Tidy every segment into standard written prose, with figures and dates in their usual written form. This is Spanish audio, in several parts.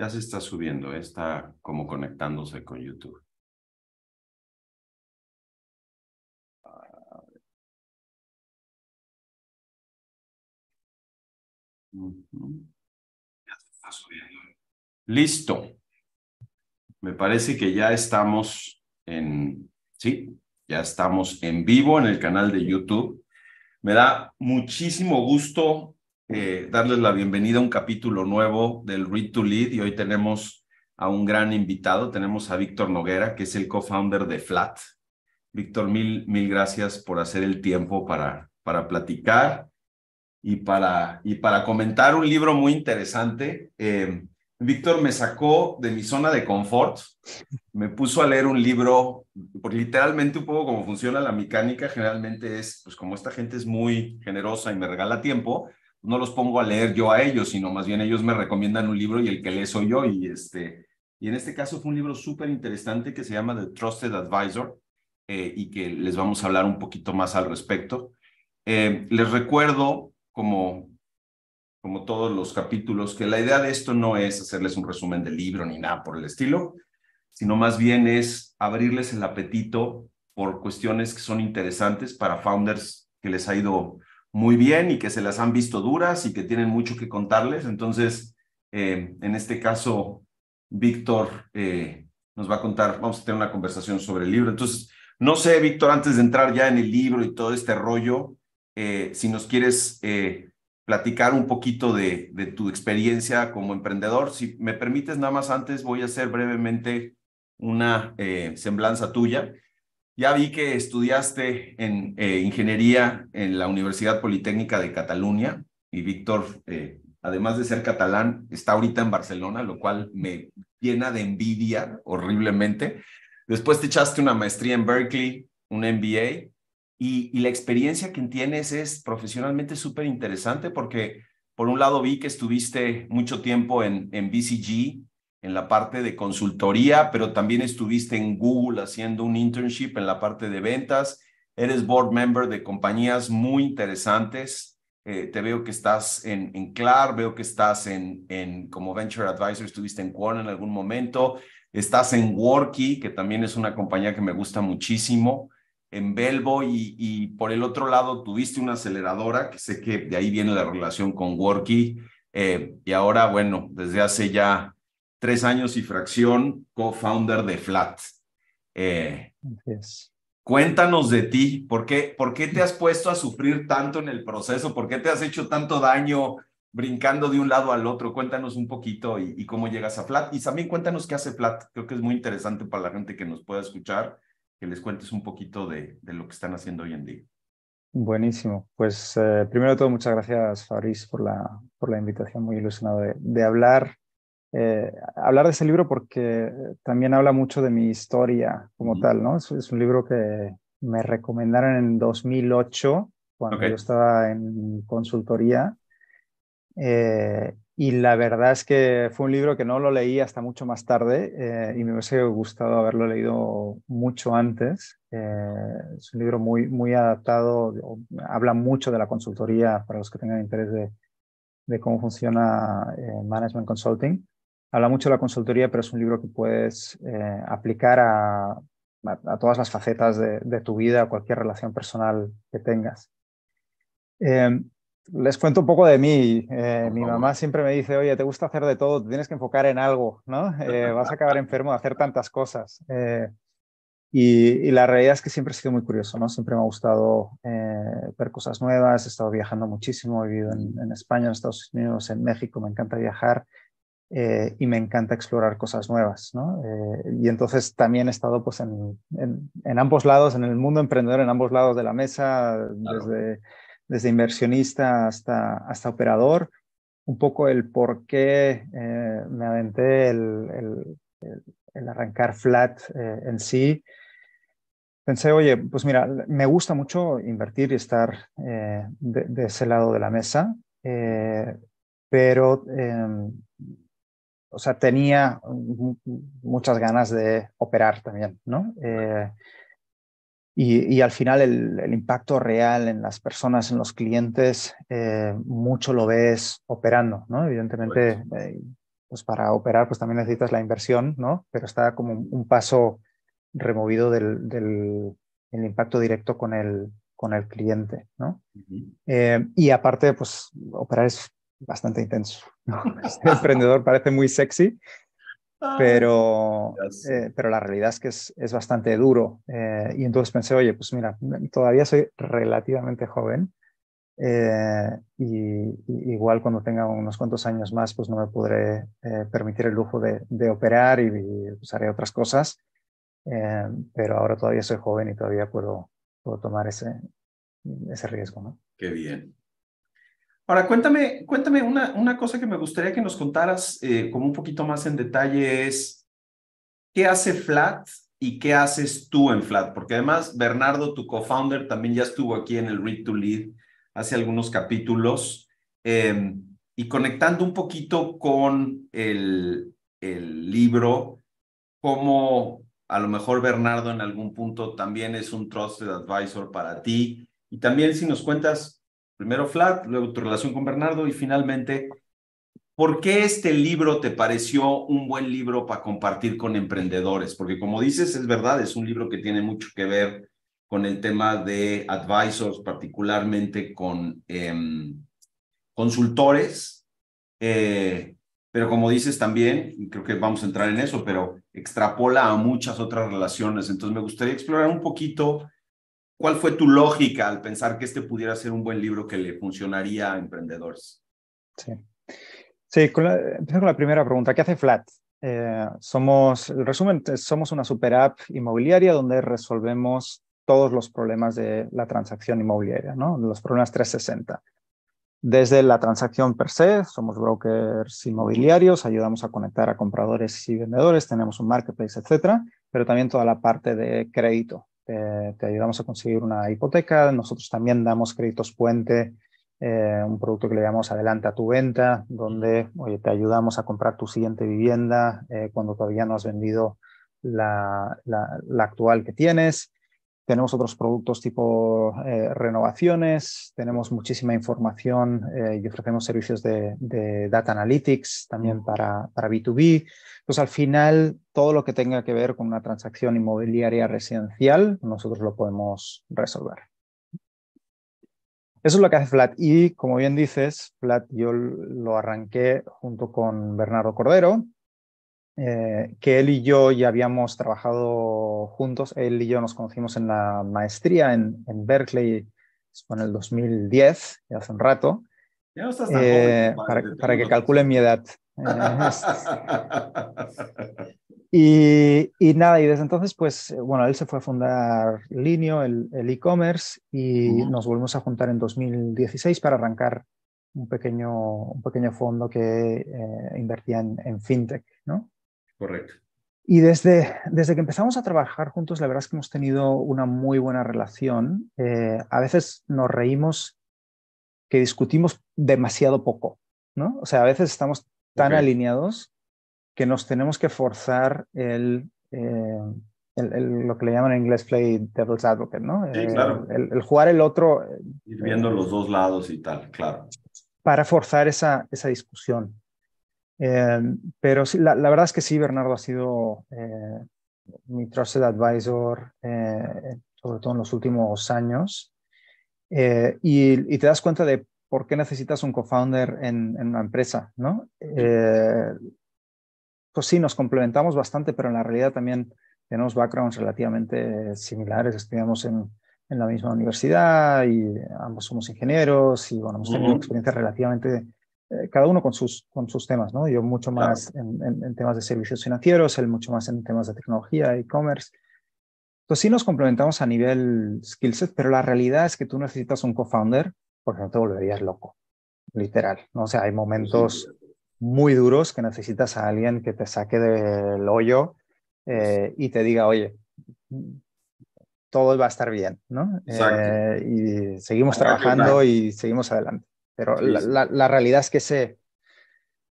Ya se está subiendo, está como conectándose con YouTube. Ya se está subiendo. Listo. Me parece que ya estamos sí, ya estamos en vivo en el canal de YouTube. Me da muchísimo gusto darles la bienvenida a un capítulo nuevo del Read to Lead, y hoy tenemos a un gran invitado. Tenemos a Víctor Noguera, que es el co-founder de Flat. Víctor, mil gracias por hacer el tiempo para platicar y para comentar un libro muy interesante. Víctor me sacó de mi zona de confort, me puso a leer un libro, porque literalmente un poco cómo funciona la mecánica generalmente es, pues como esta gente es muy generosa y me regala tiempo, no los pongo a leer yo a ellos, sino más bien ellos me recomiendan un libro y el que lee soy yo, y en este caso fue un libro súper interesante que se llama The Trusted Advisor, y que les vamos a hablar un poquito más al respecto. Les recuerdo, como todos los capítulos, que la idea de esto no es hacerles un resumen del libro ni nada por el estilo, sino más bien es abrirles el apetito por cuestiones que son interesantes para founders que les ha ido muy bien y que se las han visto duras y que tienen mucho que contarles. Entonces, en este caso, Víctor nos va a contar, vamos a tener una conversación sobre el libro. Entonces, no sé, Víctor, antes de entrar ya en el libro y todo este rollo, si nos quieres platicar un poquito de tu experiencia como emprendedor. Si me permites, nada más antes voy a hacer brevemente una semblanza tuya. Ya vi que estudiaste en ingeniería en la Universidad Politécnica de Cataluña, y Víctor, además de ser catalán, está ahorita en Barcelona, lo cual me llena de envidia horriblemente. Después te echaste una maestría en Berkeley, un MBA, y la experiencia que tienes es profesionalmente súper interesante porque, por un lado, vi que estuviste mucho tiempo en BCG, en la parte de consultoría, pero también estuviste en Google haciendo un internship en la parte de ventas. Eres board member de compañías muy interesantes. Te veo que estás en Clar, veo que estás como Venture Advisor, estuviste en Quora en algún momento, estás en Worky, que también es una compañía que me gusta muchísimo, en Belbo, y por el otro lado tuviste una aceleradora, que sé que de ahí viene la relación con Worky, y ahora, bueno, desde hace ya 3 años y fracción, co-founder de Flat. Gracias. Cuéntanos de ti. ¿Por qué te has puesto a sufrir tanto en el proceso? ¿Por qué te has hecho tanto daño brincando de un lado al otro? Cuéntanos un poquito y cómo llegas a Flat. Y también cuéntanos qué hace Flat. Creo que es muy interesante para la gente que nos pueda escuchar, que les cuentes un poquito de lo que están haciendo hoy en día. Buenísimo. Pues primero de todo, muchas gracias, Fabriz, por la invitación. Muy ilusionado de hablar de ese libro porque también habla mucho de mi historia como tal, ¿no? Es un libro que me recomendaron en 2008, cuando yo Ok. estaba en consultoría. Y la verdad es que fue un libro que no lo leí hasta mucho más tarde, y me hubiese gustado haberlo leído mucho antes. Es un libro muy adaptado, habla mucho de la consultoría para los que tengan interés de cómo funciona Management Consulting. Habla mucho de la consultoría, pero es un libro que puedes aplicar a todas las facetas de tu vida, a cualquier relación personal que tengas. Eh, Les cuento un poco de mí. Por Mi favor. mamá siempre me dice, oye, te gusta hacer de todo, te tienes que enfocar en algo, ¿no? Vas a acabar enfermo de hacer tantas cosas. Y la realidad es que siempre he sido muy curioso, ¿no? Siempre me ha gustado ver cosas nuevas, he estado viajando muchísimo, he vivido en España, en Estados Unidos, en México, me encanta viajar, y me encanta explorar cosas nuevas, ¿no? Y entonces también he estado pues en ambos lados, en el mundo emprendedor, en ambos lados de la mesa, Claro. desde inversionista hasta operador. Un poco el por qué me aventé el arrancar Flat en sí. Pensé, oye, pues mira, me gusta mucho invertir y estar de ese lado de la mesa, pero o sea, tenía muchas ganas de operar también, ¿no? Y al final el impacto real en las personas, en los clientes, mucho lo ves operando, ¿no? Correcto. Evidentemente, pues para operar pues también necesitas la inversión, ¿no? Pero está como un paso removido del el impacto directo con el cliente, ¿no? Ujú. Y aparte, pues operar es bastante intenso, ¿no? Ser emprendedor parece muy sexy, Ay, ya sé. pero la realidad es que es bastante duro. Y entonces pensé, oye, pues mira, todavía soy relativamente joven. Y igual cuando tenga unos cuantos años más, pues no me podré permitir el lujo de operar y, pues haré otras cosas. Pero ahora todavía soy joven y todavía puedo tomar ese riesgo, ¿no? Qué bien. Ahora, cuéntame una cosa que me gustaría que nos contaras como un poquito más en detalle es, ¿qué hace Flat y qué haces tú en Flat? Porque además Bernardo, tu co-founder, también ya estuvo aquí en el Read to Lead hace algunos capítulos eh, y conectando un poquito con el libro, cómo a lo mejor Bernardo en algún punto también es un trusted advisor para ti. Y también si nos cuentas primero Flat, luego tu relación con Bernardo y finalmente, ¿por qué este libro te pareció un buen libro para compartir con emprendedores? Porque como dices, es verdad, es un libro que tiene mucho que ver con el tema de advisors, particularmente con consultores, pero como dices también, y creo que vamos a entrar en eso, pero extrapola a muchas otras relaciones. Entonces me gustaría explorar un poquito cuál fue tu lógica al pensar que este pudiera ser un buen libro que le funcionaría a emprendedores. Sí. Sí, empiezo con la primera pregunta. ¿Qué hace Flat? El resumen, somos una super app inmobiliaria donde resolvemos todos los problemas de la transacción inmobiliaria, ¿no? Los problemas 360. Desde la transacción per se, somos brokers inmobiliarios, ayudamos a conectar a compradores y vendedores, tenemos un marketplace, etcétera, pero también toda la parte de crédito. Te ayudamos a conseguir una hipoteca, nosotros también damos créditos puente, un producto que le llamamos Adelanta tu venta, donde oye, te ayudamos a comprar tu siguiente vivienda cuando todavía no has vendido la actual que tienes. Tenemos otros productos tipo renovaciones, tenemos muchísima información y ofrecemos servicios de data analytics también para B2B. Pues al final, todo lo que tenga que ver con una transacción inmobiliaria residencial, nosotros lo podemos resolver. Eso es lo que hace Flat. Y como bien dices, Flat yo lo arranqué junto con Bernardo Cordero, que él y yo ya habíamos trabajado juntos. Él y yo nos conocimos en la maestría en Berkeley en el 2010, ya hace un rato, Ya no estás tan joven, compadre, te para tengo que calculen mi noticias. edad. Y nada, y desde entonces, pues, bueno, él se fue a fundar Linio, el e-commerce, y nos volvimos a juntar en 2016 para arrancar un pequeño fondo que invertía en fintech, ¿no? Correcto. Y desde que empezamos a trabajar juntos, la verdad es que hemos tenido una muy buena relación. A veces nos reímos que discutimos demasiado poco, ¿no? O sea, a veces estamos Ok. tan alineados que nos tenemos que forzar lo que le llaman en inglés play devil's advocate, ¿no? Sí, claro. El jugar el otro Ir viendo los dos lados y tal, claro. para forzar esa discusión. Eh, pero sí, la verdad es que sí, Bernardo ha sido mi trusted advisor, sobre todo en los últimos años. Y te das cuenta de por qué necesitas un co-founder en una empresa, ¿no? Sí. Pues sí, nos complementamos bastante, pero en la realidad también tenemos backgrounds relativamente similares. Estudiamos en la misma universidad y ambos somos ingenieros y bueno, hemos tenido Ujú. experiencias relativamente, cada uno con sus temas, ¿no? Yo mucho Claro. más en temas de servicios financieros, él mucho más en temas de tecnología, e-commerce. Entonces sí nos complementamos a nivel skill set, pero la realidad es que tú necesitas un co-founder porque no te volverías loco, literal, ¿no? O sea, hay Pues sí, momentos muy duros que necesitas a alguien que te saque del hoyo pues, y te diga, oye, todo va a estar bien, ¿no? exacto. Y seguimos Habrá que orar. trabajando y seguimos adelante. Pero Sí, sí. la realidad es que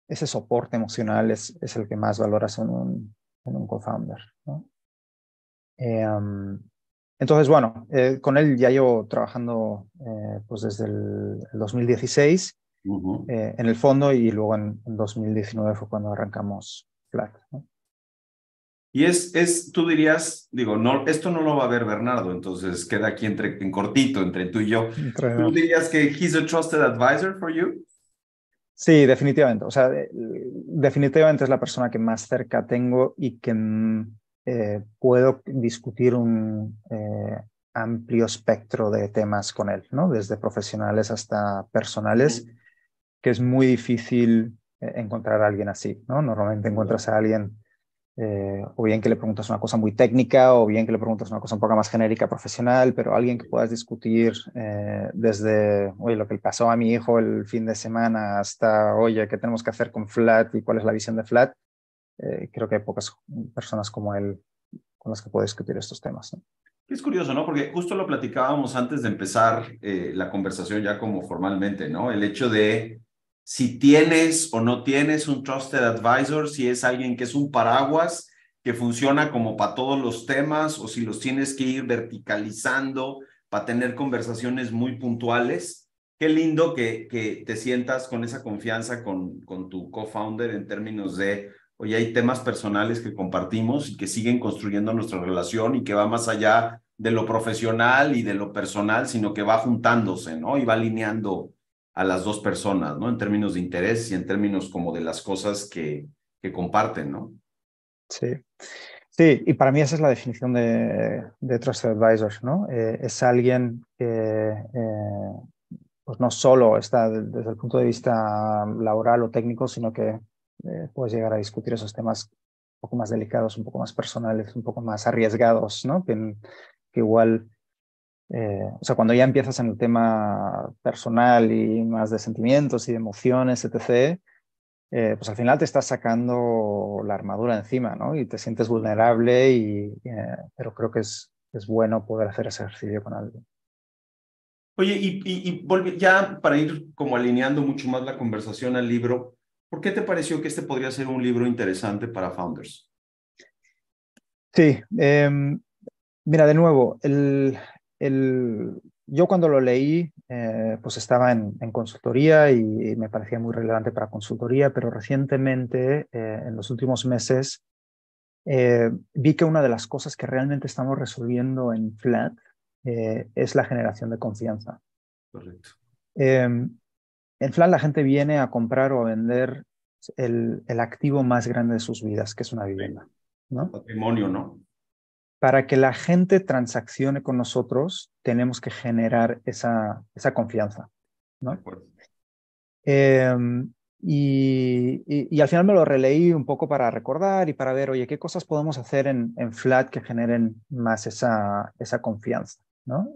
ese soporte emocional es el que más valoras en un co-founder, ¿no? Um, entonces, bueno, con él ya llevo trabajando pues desde el 2016 en el fondo, y luego en 2019 fue cuando arrancamos Flat, ¿no? Y tú dirías, digo, no, esto no lo va a ver Bernardo, entonces queda aquí en cortito entre tú y yo. ¿Tú dirías que he's a trusted advisor for you? Sí, definitivamente. O sea, definitivamente es la persona que más cerca tengo y que puedo discutir un amplio espectro de temas con él, ¿no? Desde profesionales hasta personales, que es muy difícil encontrar a alguien así, ¿no? Normalmente encuentras a alguien o bien que le preguntas una cosa muy técnica, o bien que le preguntas una cosa un poco más genérica, profesional, pero alguien que puedas discutir desde, oye, lo que le pasó a mi hijo el fin de semana hasta, oye, ¿qué tenemos que hacer con Flat y cuál es la visión de Flat? Creo que hay pocas personas como él con las que puedo discutir estos temas, ¿no? Es curioso, ¿no? Porque justo lo platicábamos antes de empezar la conversación ya como formalmente, ¿no? El hecho de si tienes o no tienes un trusted advisor, si es alguien que es un paraguas que funciona como para todos los temas o si los tienes que ir verticalizando para tener conversaciones muy puntuales. Qué lindo que te sientas con esa confianza con tu co-founder en términos de, oye, hay temas personales que compartimos y que siguen construyendo nuestra relación y que va más allá de lo profesional y de lo personal, sino que va juntándose, ¿no? Y va alineando a las dos personas, ¿no? En términos de interés y en términos como de las cosas que comparten, ¿no? Sí. Sí, y para mí esa es la definición de Trusted Advisor, ¿no? Es alguien que pues no solo está desde el punto de vista laboral o técnico, sino que puedes llegar a discutir esos temas un poco más delicados, un poco más personales, un poco más arriesgados, ¿no? Que igual, o sea, cuando ya empiezas en el tema personal y más de sentimientos y de emociones, etc., pues al final te estás sacando la armadura encima, ¿no? Y te sientes vulnerable, pero creo que es bueno poder hacer ese ejercicio con alguien. Oye, ya para ir como alineando mucho más la conversación al libro, ¿por qué te pareció que este podría ser un libro interesante para founders? Sí, mira, de nuevo, yo cuando lo leí, pues estaba en consultoría y me parecía muy relevante para consultoría, pero recientemente, en los últimos meses, vi que una de las cosas que realmente estamos resolviendo en Flat es la generación de confianza. Correcto. En Flat la gente viene a comprar o a vender el activo más grande de sus vidas, que es una Sí. vivienda, El ¿no? patrimonio, ¿no? Para que la gente transaccione con nosotros, tenemos que generar esa confianza, De ¿no? acuerdo. Eh, y al final me lo releí un poco para recordar y para ver, oye, qué cosas podemos hacer en Flat que generen más esa confianza, ¿no?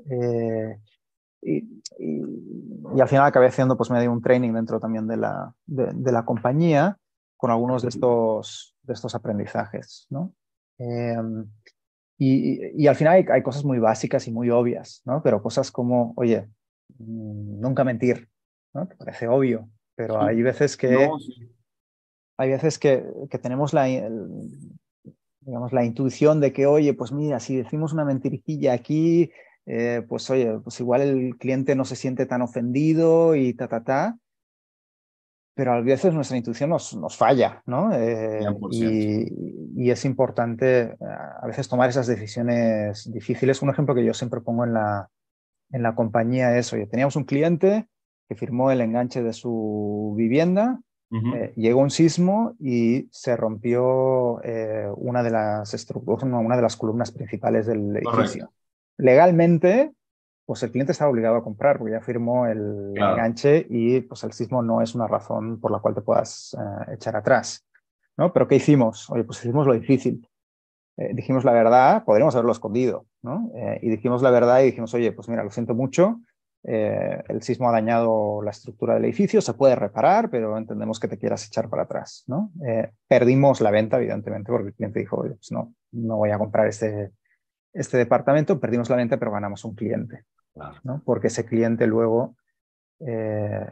Y al final acabé haciendo pues medio un training dentro también de la compañía con algunos de estos aprendizajes, ¿no? Eh, y al final hay cosas muy básicas y muy obvias, ¿no? Pero cosas como, oye, nunca mentir, ¿no? Que parece obvio, pero Sí. No, sí. hay veces que tenemos digamos, la intuición de que, oye, pues mira, si decimos una mentirijilla aquí, pues oye, pues igual el cliente no se siente tan ofendido y ta. Pero a veces nuestra intuición nos falla, ¿no? 100%. Y es importante a veces tomar esas decisiones difíciles. Un ejemplo que yo siempre pongo en la compañía es, oye, teníamos un cliente que firmó el enganche de su vivienda, llegó un sismo y se rompió una de las estructuras, una de las columnas principales del Correcto. edificio. Legalmente, pues el cliente estaba obligado a comprar porque ya firmó el Claro. enganche y pues el sismo no es una razón por la cual te puedas echar atrás, ¿no? Pero ¿qué hicimos? Oye, pues hicimos lo difícil. Dijimos la verdad, podríamos haberlo escondido, ¿no? Y dijimos la verdad y dijimos, oye, pues mira, lo siento mucho, el sismo ha dañado la estructura del edificio, se puede reparar, pero entendemos que te quieras echar para atrás, ¿no? Perdimos la venta, evidentemente, porque el cliente dijo, oye, pues no voy a comprar este departamento, perdimos la venta, pero ganamos un cliente, Claro. ¿no? Porque ese cliente luego eh,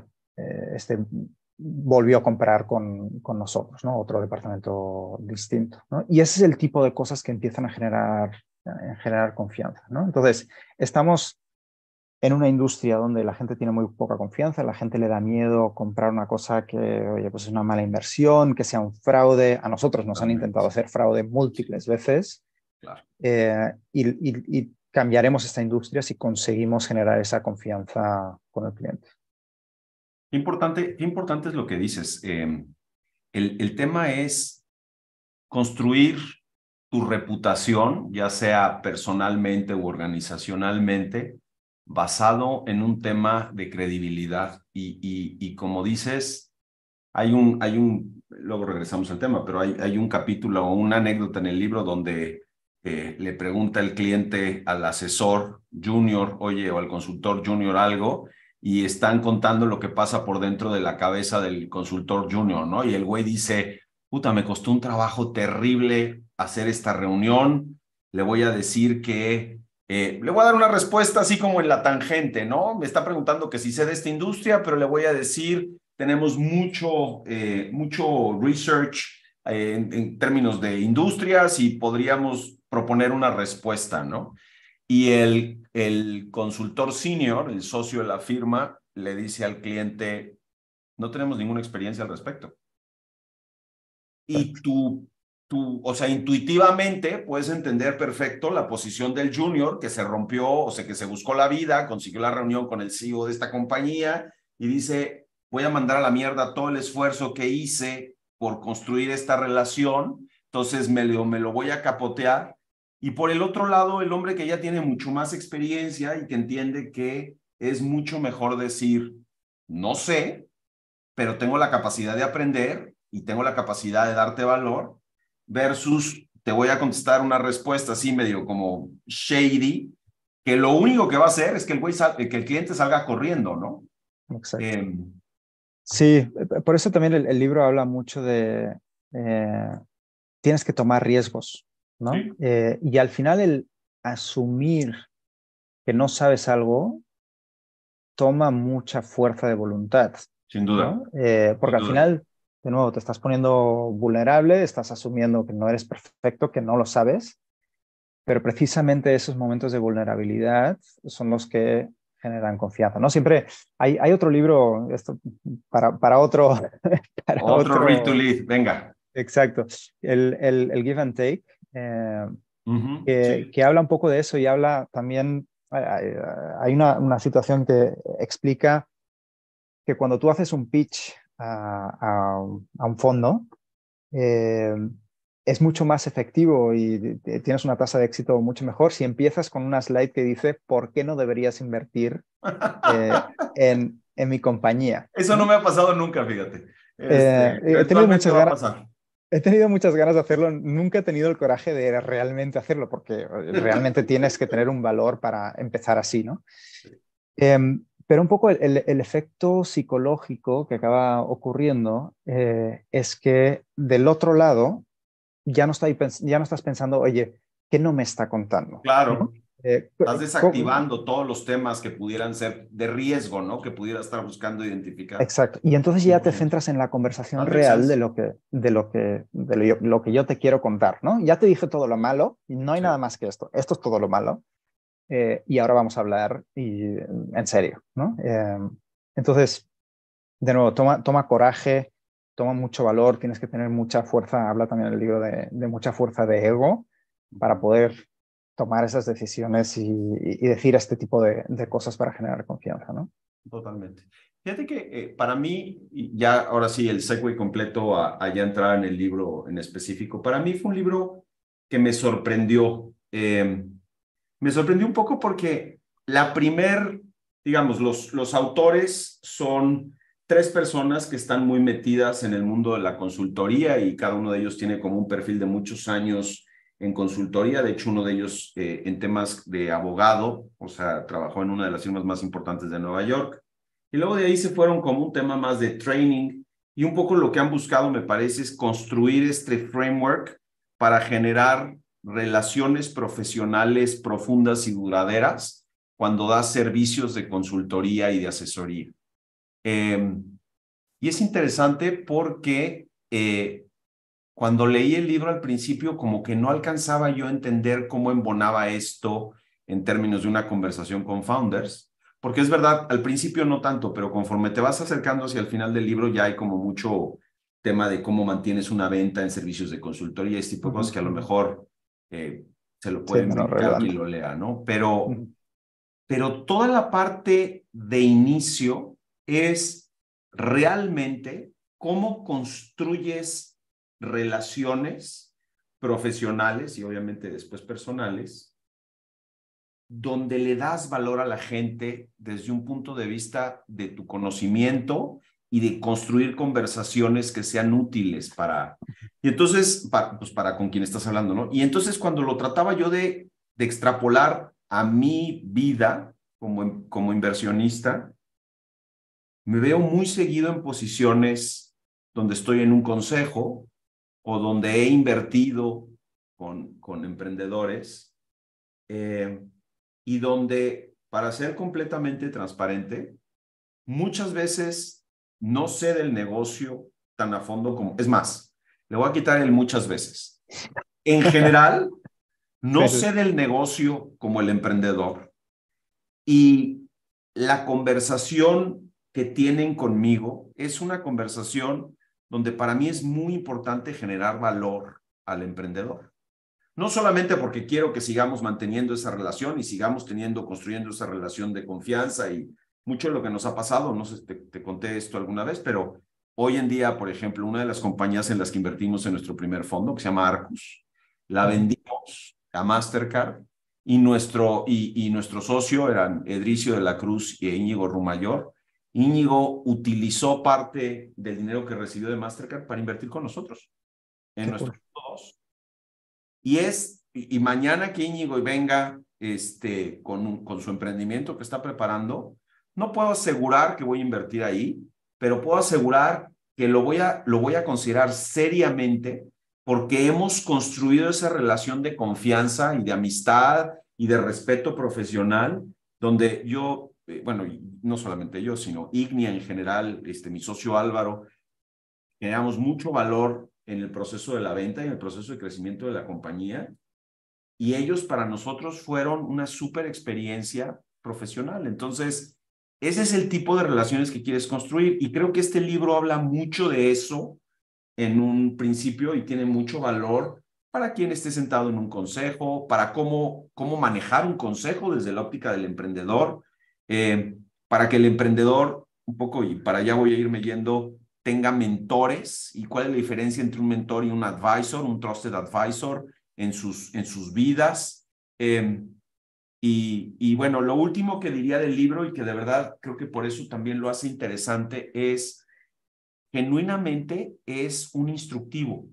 volvió a comprar con nosotros, ¿no? Otro departamento distinto, ¿no? Y ese es el tipo de cosas que empiezan a generar confianza, ¿no? Entonces, estamos en una industria donde la gente tiene muy poca confianza, la gente le da miedo comprar una cosa que, oye, pues es una mala inversión, que sea un fraude. A nosotros nos han Totalmente. intentado hacer fraude múltiples veces, Claro. y cambiaremos esta industria si conseguimos generar esa confianza con el cliente. Qué importante es lo que dices. El tema es construir tu reputación, ya sea personalmente u organizacionalmente, basado en un tema de credibilidad. Y como dices, luego regresamos al tema, pero hay un capítulo o una anécdota en el libro donde le pregunta el cliente al asesor junior, oye, o al consultor junior algo, y están contando lo que pasa por dentro de la cabeza del consultor junior, ¿no? Y el güey dice, puta, me costó un trabajo terrible hacer esta reunión, le voy a decir que le voy a dar una respuesta así como en la tangente, ¿no? Me está preguntando que si sé de esta industria, pero le voy a decir, tenemos mucho research en términos de industrias y podríamos proponer una respuesta, ¿no? Y el consultor senior, el socio de la firma, le dice al cliente, no tenemos ninguna experiencia al respecto. Y o sea, intuitivamente puedes entender perfecto la posición del junior que se rompió, o sea, que se buscó la vida, consiguió la reunión con el CEO de esta compañía y dice, voy a mandar a la mierda todo el esfuerzo que hice por construir esta relación, entonces me lo voy a capotear. Y por el otro lado, el hombre que ya tiene mucho más experiencia y que entiende que es mucho mejor decir, no sé, pero tengo la capacidad de aprender y tengo la capacidad de darte valor, versus te voy a contestar una respuesta así medio como shady, que lo único que va a hacer es que que el cliente salga corriendo, ¿no? Exacto. Sí, por eso también el libro habla mucho de tienes que tomar riesgos, ¿no? Sí, Y al final el asumir que no sabes algo toma mucha fuerza de voluntad, sin duda, ¿no? Porque sin al duda. final, de nuevo, te estás poniendo vulnerable, estás asumiendo que no eres perfecto, que no lo sabes, pero precisamente esos momentos de vulnerabilidad son los que generan confianza, ¿no? Siempre hay otro libro, esto para otro, para Otro read to otro, lead, venga. exacto, el Give and Take, Sí. que habla un poco de eso y habla también, hay una situación que explica que cuando tú haces un pitch a un fondo, eh, es mucho más efectivo y tienes una tasa de éxito mucho mejor si empiezas con una slide que dice ¿por qué no deberías invertir en mi compañía? Eso no ¿No? me ha pasado nunca, fíjate. He tenido Eventualmente muchas va a ganas. pasar. He tenido muchas ganas de hacerlo, nunca he tenido el coraje de realmente hacerlo, porque realmente tienes que tener un valor para empezar así, ¿no? Pero un poco el efecto psicológico que acaba ocurriendo es que del otro lado ya no estás pensando, oye, ¿qué no me está contando? ¿No? Claro. Eh, Estás ¿cómo? desactivando todos los temas que pudieran ser de riesgo, ¿no? Que pudiera estar buscando identificar. Exacto. Y entonces ya te 100%. centras en la conversación That makes real sense. lo que yo te quiero contar, ¿no? Ya te dije todo lo malo y no hay Sí. nada más que esto. Esto es todo lo malo. Y ahora vamos a hablar en serio, ¿no? Entonces, de nuevo, toma coraje, toma mucho valor, tienes que tener mucha fuerza, habla también el libro de mucha fuerza de ego para poder tomar esas decisiones y decir este tipo de cosas para generar confianza, ¿no? Totalmente. Fíjate que para mí, y ya ahora sí el segue completo a ya entrar en el libro en específico, para mí fue un libro que me sorprendió. Me sorprendió un poco porque digamos, los autores son tres personas que están muy metidas en el mundo de la consultoría y cada uno de ellos tiene como un perfil de muchos años en consultoría. De hecho, uno de ellos en temas de abogado, o sea, trabajó en una de las firmas más importantes de Nueva York. Y luego de ahí se fueron como un tema más de training y un poco lo que han buscado, me parece, es construir este framework para generar relaciones profesionales profundas y duraderas cuando das servicios de consultoría y de asesoría. Y es interesante porque cuando leí el libro al principio, como que no alcanzaba yo a entender cómo embonaba esto en términos de una conversación con founders, porque es verdad, al principio no tanto, pero conforme te vas acercando hacia el final del libro ya hay como mucho tema de cómo mantienes una venta en servicios de consultoría y este tipo de cosas que a lo mejor se lo Sí, pueden menos brincar quien relevante. lo lea, ¿no? Pero toda la parte de inicio es realmente cómo construyes relaciones profesionales y obviamente después personales, donde le das valor a la gente desde un punto de vista de tu conocimiento y de construir conversaciones que sean útiles para, y entonces, pues para con quien estás hablando, ¿no? Y entonces cuando lo trataba yo de extrapolar a mi vida como inversionista, me veo muy seguido en posiciones donde estoy en un consejo o donde he invertido con emprendedores y donde, para ser completamente transparente, muchas veces no sé del negocio tan a fondo como, es más, le voy a quitar el muchas veces. En general, no Sí, sí. sé del negocio como el emprendedor y la conversación que tienen conmigo es una conversación donde para mí es muy importante generar valor al emprendedor. No solamente porque quiero que sigamos manteniendo esa relación y sigamos construyendo esa relación de confianza y mucho de lo que nos ha pasado, no sé si te conté esto alguna vez, pero hoy en día, por ejemplo, una de las compañías en las que invertimos en nuestro primer fondo, que se llama Arcus, la vendimos a Mastercard y nuestro socio eran Edricio de la Cruz y Íñigo Rumayor. Íñigo utilizó parte del dinero que recibió de Mastercard para invertir con nosotros en Qué nuestro cool. fondo 2. Y mañana que Íñigo venga con su emprendimiento que está preparando, no puedo asegurar que voy a invertir ahí, pero puedo asegurar que lo voy a considerar seriamente porque hemos construido esa relación de confianza y de amistad y de respeto profesional, donde yo, bueno, no solamente yo, sino Ignia en general, mi socio Álvaro, generamos mucho valor en el proceso de la venta y en el proceso de crecimiento de la compañía y ellos para nosotros fueron una súper experiencia profesional. Entonces, ese es el tipo de relaciones que quieres construir y creo que este libro habla mucho de eso en un principio y tiene mucho valor para quien esté sentado en un consejo, para cómo manejar un consejo desde la óptica del emprendedor, para que el emprendedor, un poco, y para allá voy a irme yendo, tenga mentores y cuál es la diferencia entre un mentor y un advisor, un trusted advisor en sus vidas. Y bueno, lo último que diría del libro y que de verdad creo que por eso también lo hace interesante es genuinamente es un instructivo.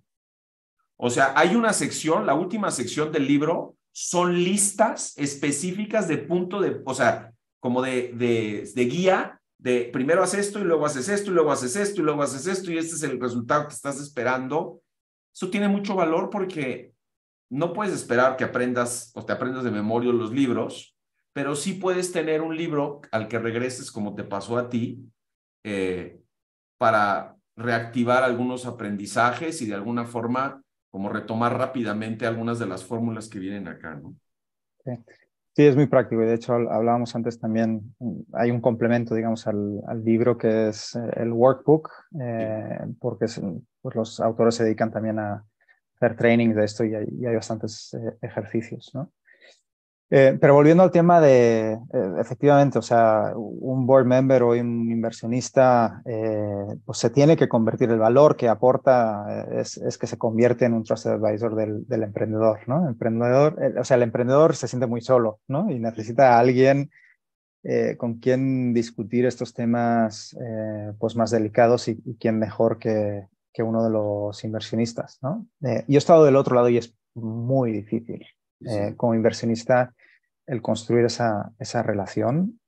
O sea, hay una sección, la última sección del libro, son listas específicas de punto de, o sea, como de guía, de primero haces esto y luego haces esto y luego haces esto y luego haces esto y este es el resultado que estás esperando. Eso tiene mucho valor porque no puedes esperar que aprendas o te aprendas de memoria los libros, pero sí puedes tener un libro al que regreses como te pasó a ti, eh, para reactivar algunos aprendizajes y de alguna forma como retomar rápidamente algunas de las fórmulas que vienen acá, ¿no? Sí. Sí, es muy práctico y de hecho hablábamos antes también, hay un complemento, digamos, al libro que es el workbook, Sí. porque pues los autores se dedican también a hacer training de esto y hay bastantes ejercicios, ¿no? Pero volviendo al tema de, efectivamente, o sea, un board member o un inversionista, pues se tiene que convertir, el valor que aporta es que se convierte en un trusted advisor del emprendedor, ¿no? El emprendedor, o sea, el emprendedor se siente muy solo, ¿no? Y necesita a alguien con quien discutir estos temas pues más delicados y quién mejor que uno de los inversionistas, ¿no? Yo he estado del otro lado y es muy difícil Sí, sí. como inversionista el construir esa relación.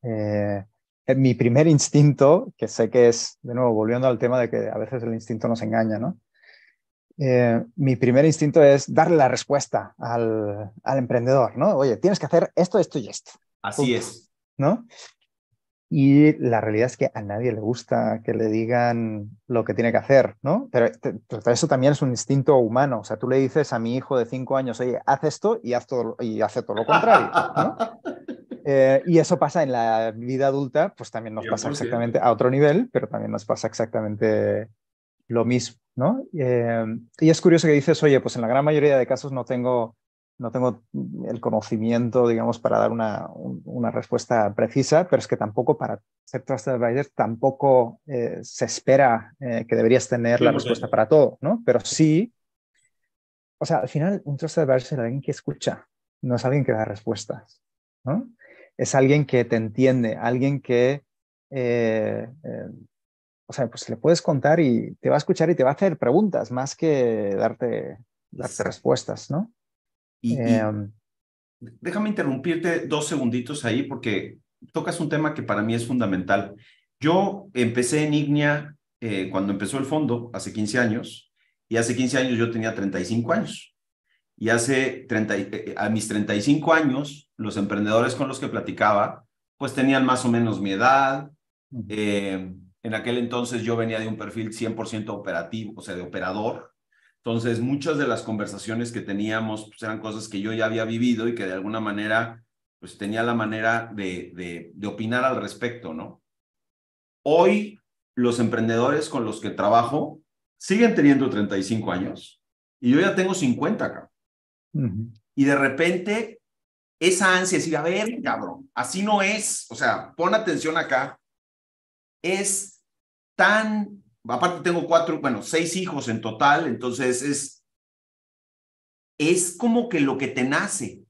Mi primer instinto, que sé que es, de nuevo, volviendo al tema de que a veces el instinto nos engaña, ¿no? Mi primer instinto es darle la respuesta al emprendedor, ¿no? Oye, tienes que hacer esto, esto y esto. Así Punto, es. ¿no? Y la realidad es que a nadie le gusta que le digan lo que tiene que hacer, ¿no? Pero eso también es un instinto humano. O sea, tú le dices a mi hijo de 5 años, oye, haz esto y hace todo lo contrario, ¿no? Y eso pasa en la vida adulta, pues también nos pasa 100%. exactamente a otro nivel, pero también nos pasa exactamente lo mismo, ¿no? Y es curioso que dices, oye, pues en la gran mayoría de casos no tengo el conocimiento, digamos, para dar una respuesta precisa, pero es que tampoco para ser Trusted Advisor tampoco se espera que deberías tener la respuesta 100%. para todo, ¿no? Pero sí, o sea, al final un Trusted Advisor es alguien que escucha, no es alguien que da respuestas, ¿no? Es alguien que te entiende, alguien que eh, eh, o sea, pues le puedes contar y te va a escuchar y te va a hacer preguntas más que darte Exacto. respuestas, ¿no? Y Eh, déjame interrumpirte 2 segunditos ahí porque tocas un tema que para mí es fundamental. Yo empecé en Ignia cuando empezó el fondo, hace 15 años, y hace 15 años yo tenía 35 años. Y a mis 35 años, los emprendedores con los que platicaba, pues tenían más o menos mi edad. En aquel entonces yo venía de un perfil 100% operativo, o sea, de operador. Entonces, muchas de las conversaciones que teníamos pues, eran cosas que yo ya había vivido y que de alguna manera, pues tenía la manera de opinar al respecto, ¿no? Hoy, los emprendedores con los que trabajo siguen teniendo 35 años y yo ya tengo 50 acá. Y de repente, esa ansia de decir, a ver, cabrón, así no es, o sea, pon atención acá, es tan, aparte tengo 6 hijos en total, entonces es como que lo que te nace.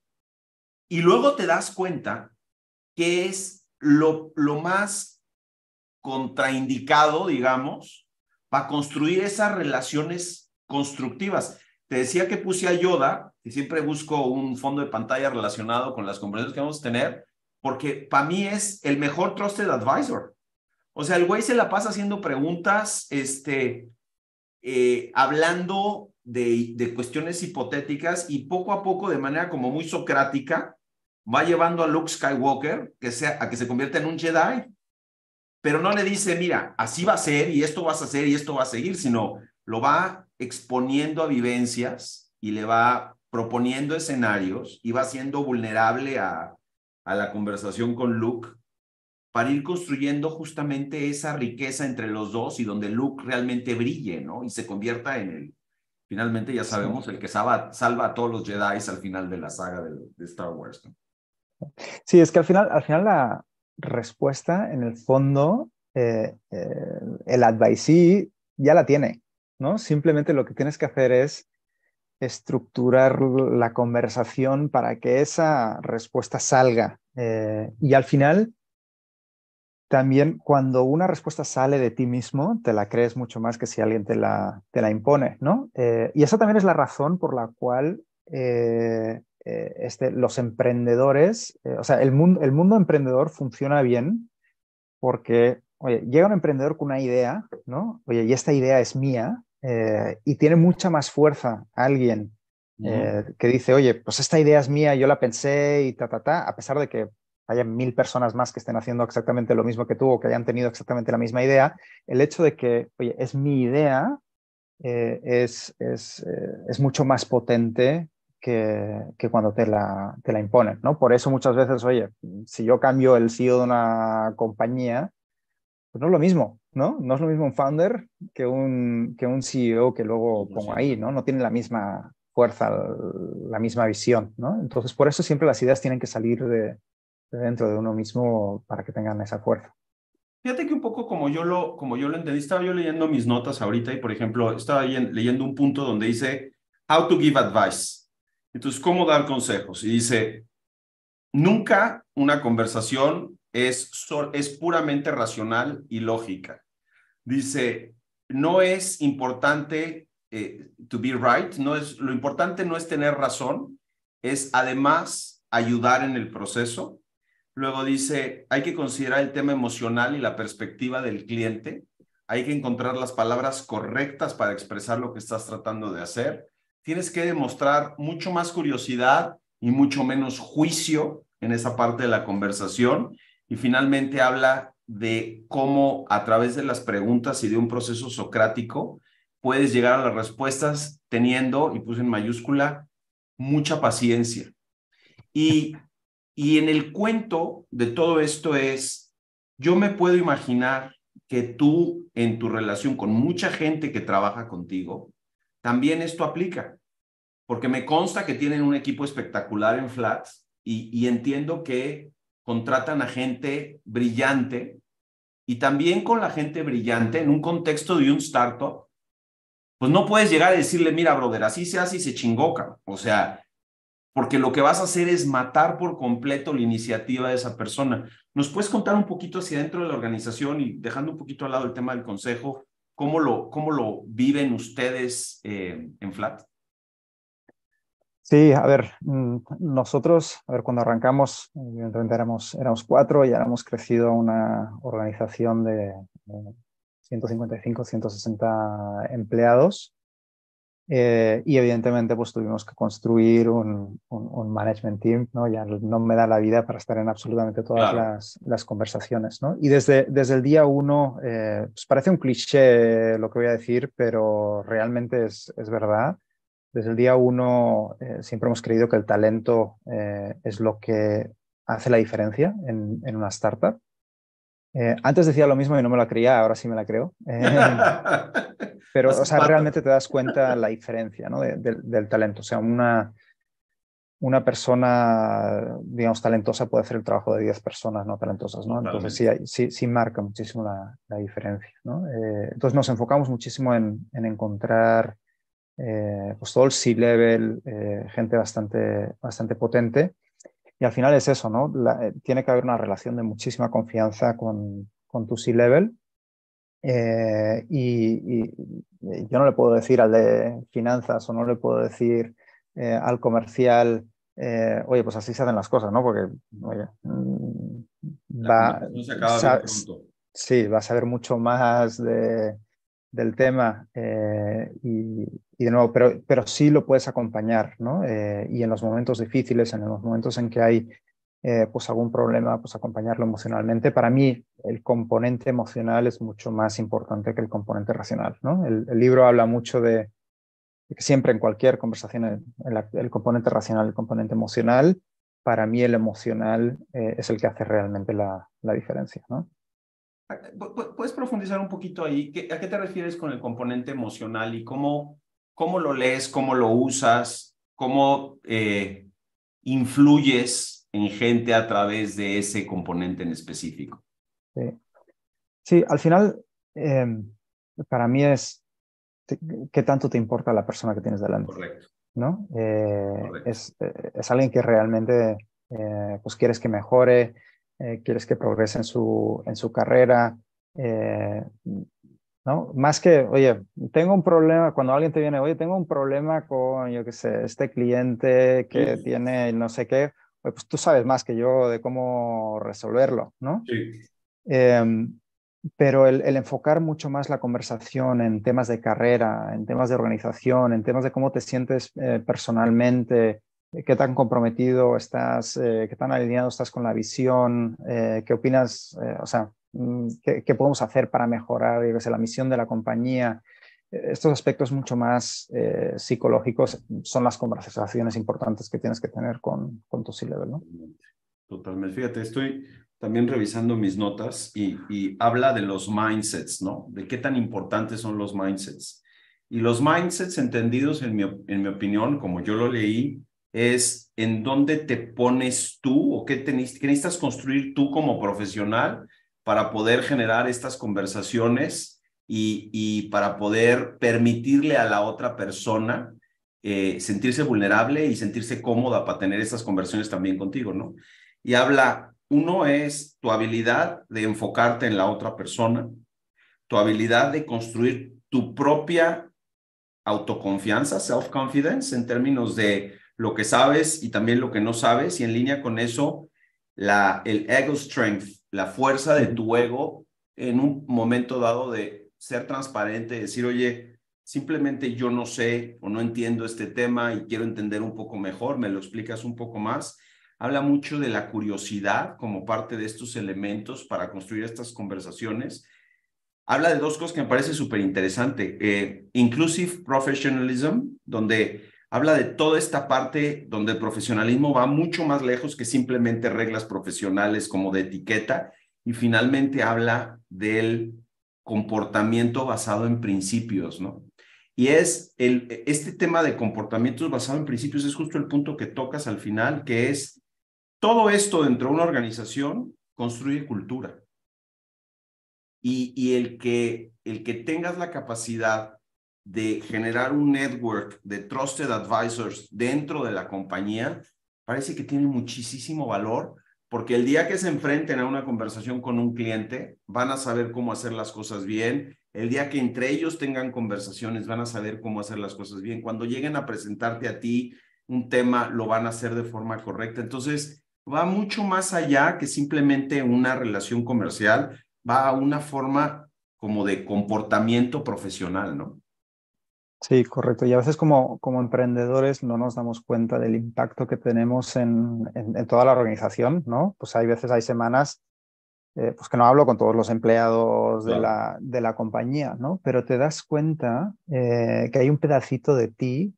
Y luego te das cuenta que es lo más contraindicado, digamos, para construir esas relaciones constructivas. Te decía que puse a Yoda, que siempre busco un fondo de pantalla relacionado con las conversaciones que vamos a tener, porque para mí es el mejor trusted advisor. O sea, el güey se la pasa haciendo preguntas, hablando de cuestiones hipotéticas y poco a poco, de manera como muy socrática, va llevando a Luke Skywalker a que se convierta en un Jedi. Pero no le dice, mira, así va a ser y esto vas a hacer y esto va a seguir, sino lo va exponiendo a vivencias y le va proponiendo escenarios y va siendo vulnerable a la conversación con Luke para ir construyendo justamente esa riqueza entre los dos y donde Luke realmente brille, ¿no? Y se convierta en finalmente ya sí. sabemos, el que salva a todos los Jedi al final de la saga de Star Wars, ¿no? Sí, es que al final la respuesta, en el fondo, el advisee ya la tiene, ¿no? Simplemente lo que tienes que hacer es estructurar la conversación para que esa respuesta salga. Y al final, también cuando una respuesta sale de ti mismo, te la crees mucho más que si alguien te la impone, ¿no? Y esa también es la razón por la cual los emprendedores, o sea, el mundo emprendedor funciona bien porque, oye, llega un emprendedor con una idea, ¿no? Oye, y esta idea es mía, y tiene mucha más fuerza alguien que dice, oye, pues esta idea es mía, yo la pensé y a pesar de que haya 1000 personas más que estén haciendo exactamente lo mismo que tú o que hayan tenido exactamente la misma idea, el hecho de que, oye, es mi idea, es mucho más potente que cuando te la imponen, ¿no? Por eso muchas veces, oye, si yo cambio el CEO de una compañía, pues no es lo mismo, ¿no? No es lo mismo un founder que un CEO que luego pongo ahí, 100%. ¿no? No tiene la misma fuerza, la misma visión, ¿no? Entonces, por eso siempre las ideas tienen que salir de dentro de uno mismo para que tengan esa fuerza. Fíjate que un poco como yo lo entendí, estaba yo leyendo mis notas ahorita y, por ejemplo, estaba leyendo un punto donde dice How to give advice. Entonces, ¿cómo dar consejos? Y dice, nunca una conversación es puramente racional y lógica. Dice, no es importante to be right, lo importante no es tener razón, es además ayudar en el proceso. Luego dice, hay que considerar el tema emocional y la perspectiva del cliente. Hay que encontrar las palabras correctas para expresar lo que estás tratando de hacer. Tienes que demostrar mucho más curiosidad y mucho menos juicio en esa parte de la conversación. Y finalmente habla de cómo a través de las preguntas y de un proceso socrático puedes llegar a las respuestas teniendo, y puse en mayúscula, mucha paciencia. Y Y en el cuento de todo esto es, yo me puedo imaginar que tú en tu relación con mucha gente que trabaja contigo, también esto aplica, porque me consta que tienen un equipo espectacular en Flats y entiendo que contratan a gente brillante y también con la gente brillante en un contexto de un startup, pues no puedes llegar a decirle, mira, brother, así se hace y se chingoca. O sea, porque lo que vas a hacer es matar por completo la iniciativa de esa persona. ¿Nos puedes contar un poquito hacia dentro de la organización y dejando un poquito al lado el tema del consejo, cómo lo viven ustedes en Flat? Sí, a ver, nosotros, a ver, cuando arrancamos, evidentemente éramos 4 y ahora hemos crecido a una organización de 155, 160 empleados. Y evidentemente pues tuvimos que construir un management team, ¿no? Ya no me da la vida para estar en absolutamente todas Claro. las conversaciones, ¿no? Y desde el día uno, pues parece un cliché lo que voy a decir, pero realmente es verdad. Desde el día uno siempre hemos creído que el talento es lo que hace la diferencia en una startup. Antes decía lo mismo y no me la creía, ahora sí me la creo. Pero, o Así sea, pasa. realmente te das cuenta la diferencia, ¿no? Del talento. O sea, una persona, digamos, talentosa puede hacer el trabajo de 10 personas no talentosas, ¿no? Entonces Totalmente. sí marca muchísimo la diferencia, ¿no? Entonces nos enfocamos muchísimo en encontrar pues todo el C-level, gente bastante potente. Y al final es eso, ¿no? Tiene que haber una relación de muchísima confianza con tu C-level. Yo no le puedo decir al de finanzas o no le puedo decir al comercial, oye, pues así se hacen las cosas, ¿no? Porque, oye, La va, conversación se acaba bien pronto. sí, va a saber mucho más del tema y de nuevo, pero sí lo puedes acompañar, ¿no? Y en los momentos difíciles, en los momentos en que hay pues algún problema, pues acompañarlo emocionalmente. Para mí, el componente emocional es mucho más importante que el componente racional, ¿no? El libro habla mucho de que siempre en cualquier conversación el componente racional, el componente emocional, para mí el emocional es el que hace realmente la diferencia, ¿no? ¿Puedes profundizar un poquito ahí? ¿A qué te refieres con el componente emocional y cómo lo lees, cómo lo usas, cómo influyes en gente a través de ese componente en específico? Sí, sí, al final, para mí es qué tanto te importa la persona que tienes delante, Correcto, ¿no? correcto. Es alguien que realmente pues quieres que mejore, quieres que progrese en su carrera, ¿no? Más que, oye, tengo un problema, cuando alguien te viene, oye, tengo un problema con, yo qué sé, este cliente que Sí, tiene no sé qué, pues tú sabes más que yo de cómo resolverlo, ¿no? sí. Eh, pero el enfocar mucho más la conversación en temas de carrera, en temas de organización, en temas de cómo te sientes personalmente, qué tan comprometido estás, qué tan alineado estás con la visión, qué opinas, o sea, qué podemos hacer para mejorar, yo qué sé, la misión de la compañía. Estos aspectos mucho más psicológicos son las conversaciones importantes que tienes que tener con tu C-level, ¿no? Totalmente. Totalmente. Fíjate, estoy también revisando mis notas y habla de los mindsets, ¿no? De qué tan importantes son los mindsets. Y los mindsets entendidos, en mi opinión, como yo lo leí, es en dónde te pones tú o qué necesitas construir tú como profesional para poder generar estas conversaciones y para poder permitirle a la otra persona sentirse vulnerable y sentirse cómoda para tener estas conversaciones también contigo, ¿no? Y habla, uno es tu habilidad de enfocarte en la otra persona, tu habilidad de construir tu propia autoconfianza, self-confidence, en términos de lo que sabes y también lo que no sabes, y en línea con eso, el ego strength, la fuerza de tu ego en un momento dado de ser transparente, decir, oye, simplemente yo no sé o no entiendo este tema y quiero entender un poco mejor, me lo explicas un poco más. Habla mucho de la curiosidad como parte de estos elementos para construir estas conversaciones. Habla de dos cosas que me parece súper interesante. Inclusive professionalism, donde habla de toda esta parte donde el profesionalismo va mucho más lejos que simplemente reglas profesionales como de etiqueta, y finalmente habla del comportamiento basado en principios, ¿no? Y este tema de comportamientos basados en principios es justo el punto que tocas al final, que es todo esto dentro de una organización construye cultura. Y el que tengas la capacidad de generar un network de trusted advisors dentro de la compañía, parece que tiene muchísimo valor, porque el día que se enfrenten a una conversación con un cliente, van a saber cómo hacer las cosas bien. El día que entre ellos tengan conversaciones, van a saber cómo hacer las cosas bien. Cuando lleguen a presentarte a ti un tema, lo van a hacer de forma correcta. Entonces, va mucho más allá que simplemente una relación comercial, va a una forma como de comportamiento profesional, ¿no? Sí, correcto. Y a veces como emprendedores no nos damos cuenta del impacto que tenemos en toda la organización, ¿no? Pues hay veces, hay semanas pues que no hablo con todos los empleados Claro. de la compañía, ¿no? Pero te das cuenta que hay un pedacito de ti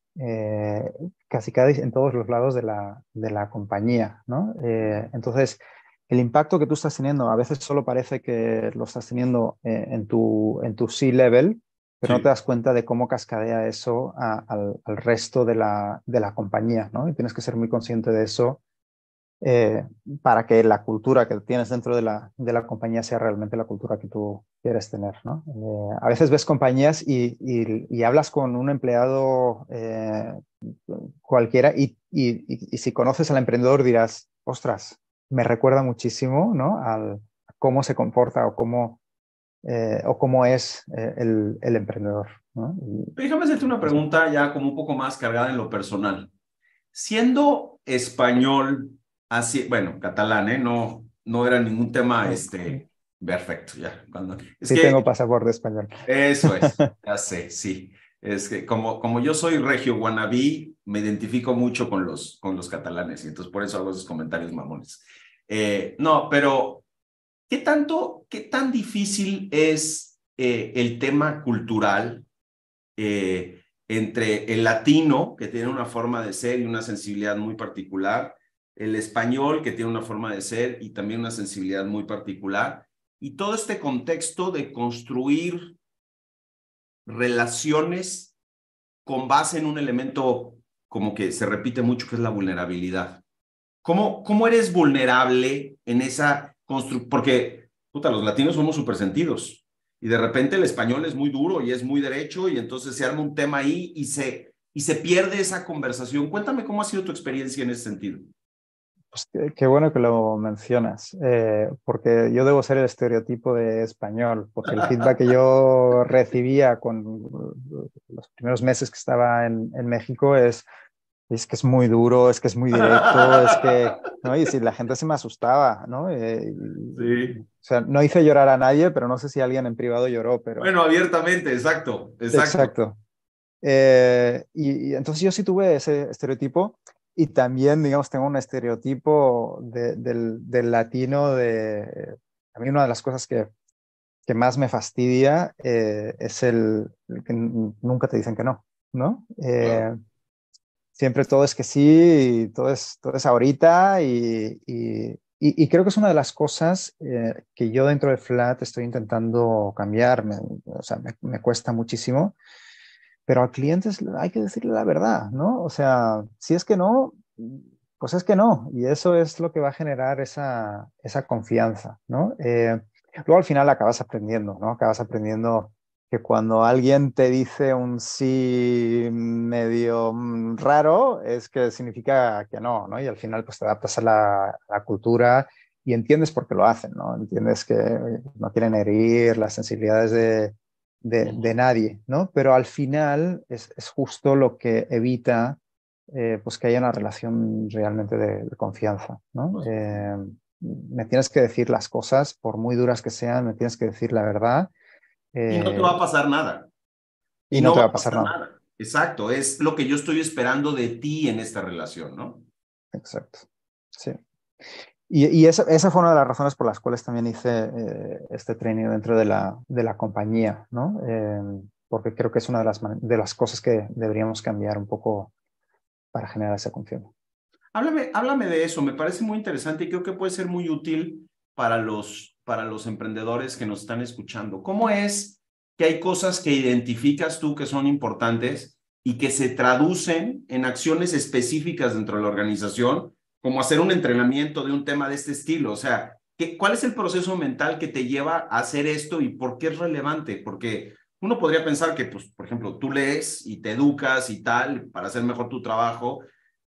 casi en todos los lados de la compañía, ¿no? Entonces, el impacto que tú estás teniendo, a veces solo parece que lo estás teniendo en tu C-level, pero no te Sí. das cuenta de cómo cascadea eso al resto de la compañía, ¿no? Y tienes que ser muy consciente de eso eh, para que la cultura que tienes dentro de la compañía sea realmente la cultura que tú quieres tener, ¿no? A veces ves compañías y hablas con un empleado cualquiera y si conoces al emprendedor dirás, ostras, me recuerda muchísimo, ¿no? A cómo se comporta o cómo es el emprendedor, ¿no? Déjame hacerte una Pues, pregunta ya como un poco más cargada en lo personal. Siendo español, así, bueno, catalán, ¿eh? No, no era ningún tema, perfecto, ya. Es sí que tengo pasaporte español. eso es, ya sé, sí. Es que como yo soy regio guanabí, me identifico mucho con los catalanes, y entonces por eso hago esos comentarios mamones. No, pero qué tan difícil es el tema cultural entre el latino, que tiene una forma de ser y una sensibilidad muy particular, el español, que tiene una forma de ser y también una sensibilidad muy particular, y todo este contexto de construir relaciones con base en un elemento como que se repite mucho, que es la vulnerabilidad? ¿Cómo eres vulnerable en esa construcción? Porque, puta, los latinos somos súper sentidos y de repente el español es muy duro y es muy derecho, y entonces se arma un tema ahí y se pierde esa conversación. Cuéntame cómo ha sido tu experiencia en ese sentido. Pues qué bueno que lo mencionas, porque yo debo ser el estereotipo de español, porque el feedback que yo recibía con los primeros meses que estaba en México es que es muy duro, es que es muy directo, es que, ¿no? Y si la gente se me asustaba, ¿no? O Sí. sea, no hice llorar a nadie, pero no sé si alguien en privado lloró, pero Bueno, abiertamente, exacto, exacto. exacto. Y entonces yo sí tuve ese estereotipo y también, digamos, tengo un estereotipo del latino de... A mí una de las cosas que más me fastidia es el que nunca te dicen que no, ¿no? Claro. Siempre todo es que sí, y todo es ahorita y creo que es una de las cosas que yo dentro de Flat estoy intentando cambiar, o sea, me cuesta muchísimo, pero al cliente hay que decirle la verdad, ¿no? O sea, si es que no, pues es que no, y eso es lo que va a generar esa confianza, ¿no? Luego al final acabas aprendiendo, ¿no? Acabas aprendiendo que cuando alguien te dice un sí medio raro, es que significa que no, ¿no? Y al final pues te adaptas a la cultura y entiendes por qué lo hacen, ¿no? Entiendes que no quieren herir las sensibilidades de Ujú. nadie, ¿no? Pero al final es justo lo que evita pues que haya una relación realmente de confianza, ¿no? Pues, Me tienes que decir las cosas, por muy duras que sean, me tienes que decir la verdad y no te va a eh, pasar nada. Y y no no te va va a a pasar pasar nada. nada. Exacto, es lo que yo estoy esperando de ti en esta relación, ¿no? Exacto. Sí. Y esa fue una de las razones por las cuales también hice este training dentro de la compañía, ¿no? Porque creo que es una de las cosas que deberíamos cambiar un poco para generar esa confianza. Háblame de eso, me parece muy interesante y creo que puede ser muy útil para los emprendedores que nos están escuchando. ¿Cómo es que hay cosas que identificas tú que son importantes y que se traducen en acciones específicas dentro de la organización, como hacer un entrenamiento de un tema de este estilo? O sea, ¿cuál es el proceso mental que te lleva a hacer esto y por qué es relevante? Porque uno podría pensar que, pues, por ejemplo, tú lees y te educas y tal para hacer mejor tu trabajo,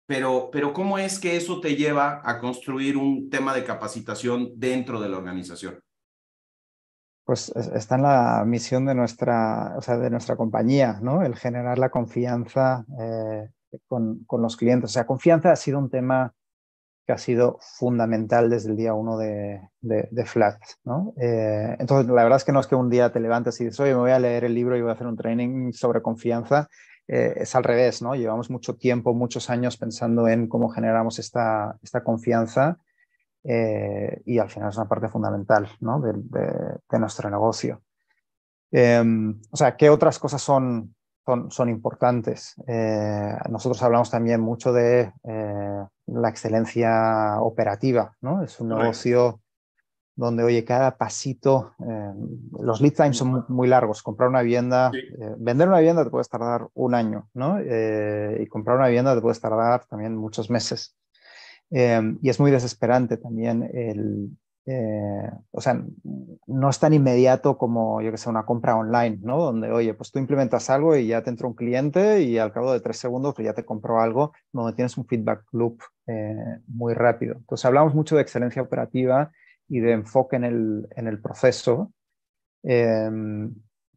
pero ¿cómo es que eso te lleva a construir un tema de capacitación dentro de la organización? Pues está en la misión de nuestra, o sea, de nuestra compañía, ¿no? El generar la confianza con los clientes. O sea, confianza ha sido un tema que ha sido fundamental desde el día uno de Flat, ¿no? Entonces, la verdad es que no es que un día te levantes y dices, oye, me voy a leer el libro y voy a hacer un training sobre confianza. Es al revés, ¿no? Llevamos mucho tiempo, muchos años pensando en cómo generamos esta confianza y al final es una parte fundamental, ¿no? de nuestro negocio. O sea, ¿qué otras cosas son importantes? Nosotros hablamos también mucho de la excelencia operativa, ¿no? Es un Correcto. negocio donde, oye, cada pasito, los lead times son muy largos. Comprar una vivienda, Sí. vender una vivienda te puedes tardar un año, ¿no? Y comprar una vivienda te puedes tardar también muchos meses. Y es muy desesperante también o sea, no es tan inmediato como, yo que sé, una compra online, ¿no? Donde, oye, pues tú implementas algo y ya te entra un cliente y al cabo de 3 segundos pues ya te compró algo, donde tienes un feedback loop muy rápido. Entonces hablamos mucho de excelencia operativa y de enfoque en el proceso. Eh,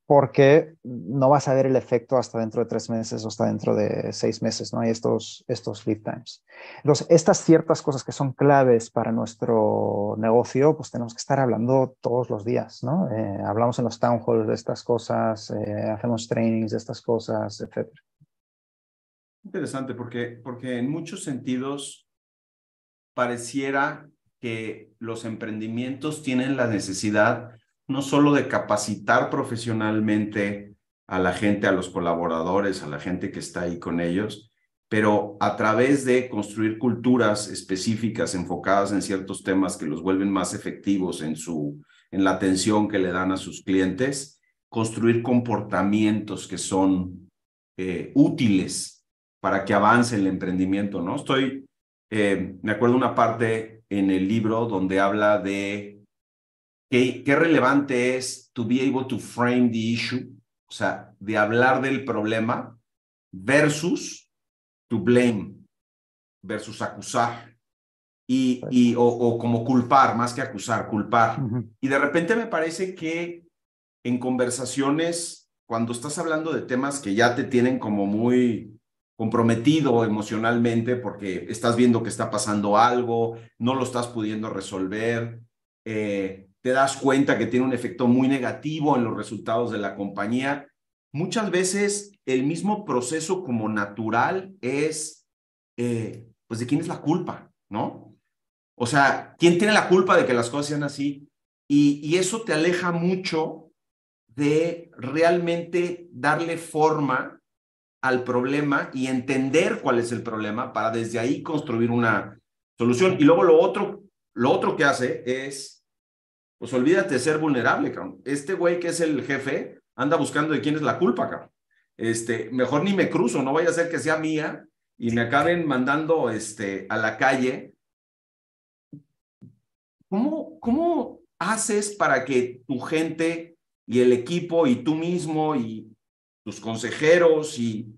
Porque no vas a ver el efecto hasta dentro de 3 meses o hasta dentro de 6 meses, ¿no? Hay estos lead times. Entonces, estas ciertas cosas que son claves para nuestro negocio, pues tenemos que estar hablando todos los días, ¿no? Hablamos en los town halls de estas cosas, hacemos trainings de estas cosas, etcétera. Interesante, porque en muchos sentidos pareciera que los emprendimientos tienen la necesidad no solo de capacitar profesionalmente a la gente, a los colaboradores, a la gente que está ahí con ellos, pero a través de construir culturas específicas enfocadas en ciertos temas que los vuelven más efectivos en la atención que le dan a sus clientes, construir comportamientos que son útiles para que avance el emprendimiento, ¿no? Me acuerdo una parte en el libro donde habla de qué relevante es to be able to frame the issue, o sea, de hablar del problema versus to blame, versus acusar, o como culpar, más que acusar, culpar. Uh-huh. Y de repente me parece que en conversaciones, cuando estás hablando de temas que ya te tienen como muy comprometido emocionalmente porque estás viendo que está pasando algo, no lo estás pudiendo resolver, te das cuenta que tiene un efecto muy negativo en los resultados de la compañía. Muchas veces el mismo proceso como natural es, pues, ¿de quién es la culpa? ¿No? O sea, ¿quién tiene la culpa de que las cosas sean así? Y eso te aleja mucho de realmente darle forma al problema y entender cuál es el problema para desde ahí construir una solución. Y luego lo otro que hace es, pues olvídate de ser vulnerable, cabrón. Este güey que es el jefe anda buscando de quién es la culpa, cabrón. Mejor ni me cruzo, no vaya a ser que sea mía y me acaben mandando a la calle. ¿Cómo haces para que tu gente y el equipo y tú mismo y tus consejeros y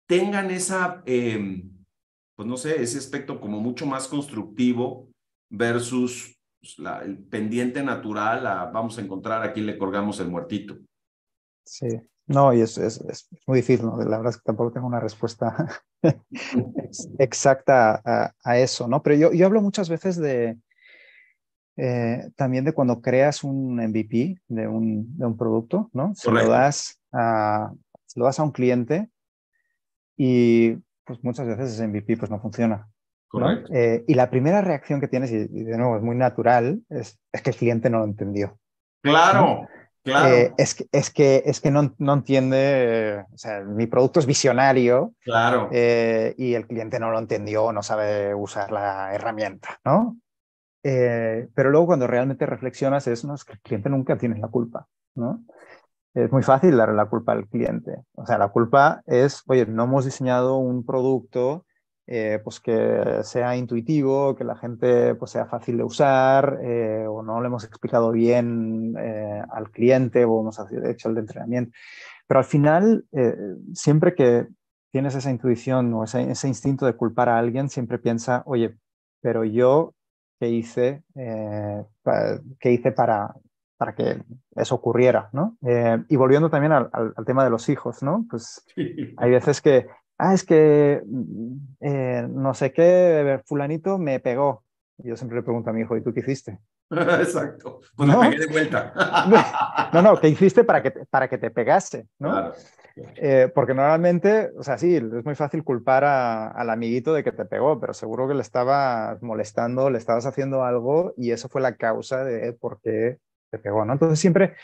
tengan pues no sé, ese aspecto como mucho más constructivo versus pues, el pendiente natural a vamos a encontrar a quién le colgamos el muertito? Sí, no, y es muy difícil, ¿no? La verdad es que tampoco tengo una respuesta exacta a eso, ¿no? Pero yo hablo muchas veces también de cuando creas un MVP de un producto, ¿no? Correcto, Se lo das a un cliente y pues muchas veces ese MVP pues no funciona, ¿no? correcto. Y la primera reacción que tienes, y de nuevo es muy natural, es que el cliente no lo entendió, ¿no? Claro, Claro, es que no entiende, o sea, mi producto es visionario claro. y el cliente no lo entendió, no sabe usar la herramienta, ¿no? Pero luego cuando realmente reflexionas es, no, es que el cliente nunca tiene la culpa, ¿no? Es muy fácil darle la culpa al cliente. O sea, la culpa es, oye, no hemos diseñado un producto pues que sea intuitivo, que la gente pues sea fácil de usar, o no le hemos explicado bien al cliente o hemos hecho el entrenamiento. Pero al final, siempre que tienes esa intuición o ese instinto de culpar a alguien, siempre piensa, oye, pero yo, ¿qué hice para que eso ocurriera, ¿no? Y volviendo también al tema de los hijos, ¿no? Pues hay veces que, es que no sé qué, fulanito me pegó. Y yo siempre le pregunto a mi hijo, ¿y tú qué hiciste? Exacto. Pues le pegué ¿No? de vuelta. No, no, ¿qué hiciste para que te pegase? ¿no? Claro. Porque normalmente, o sea, sí, es muy fácil culpar al amiguito de que te pegó, pero seguro que le estabas molestando, le estabas haciendo algo y eso fue la causa de por qué te pegó, ¿no? Entonces siempre,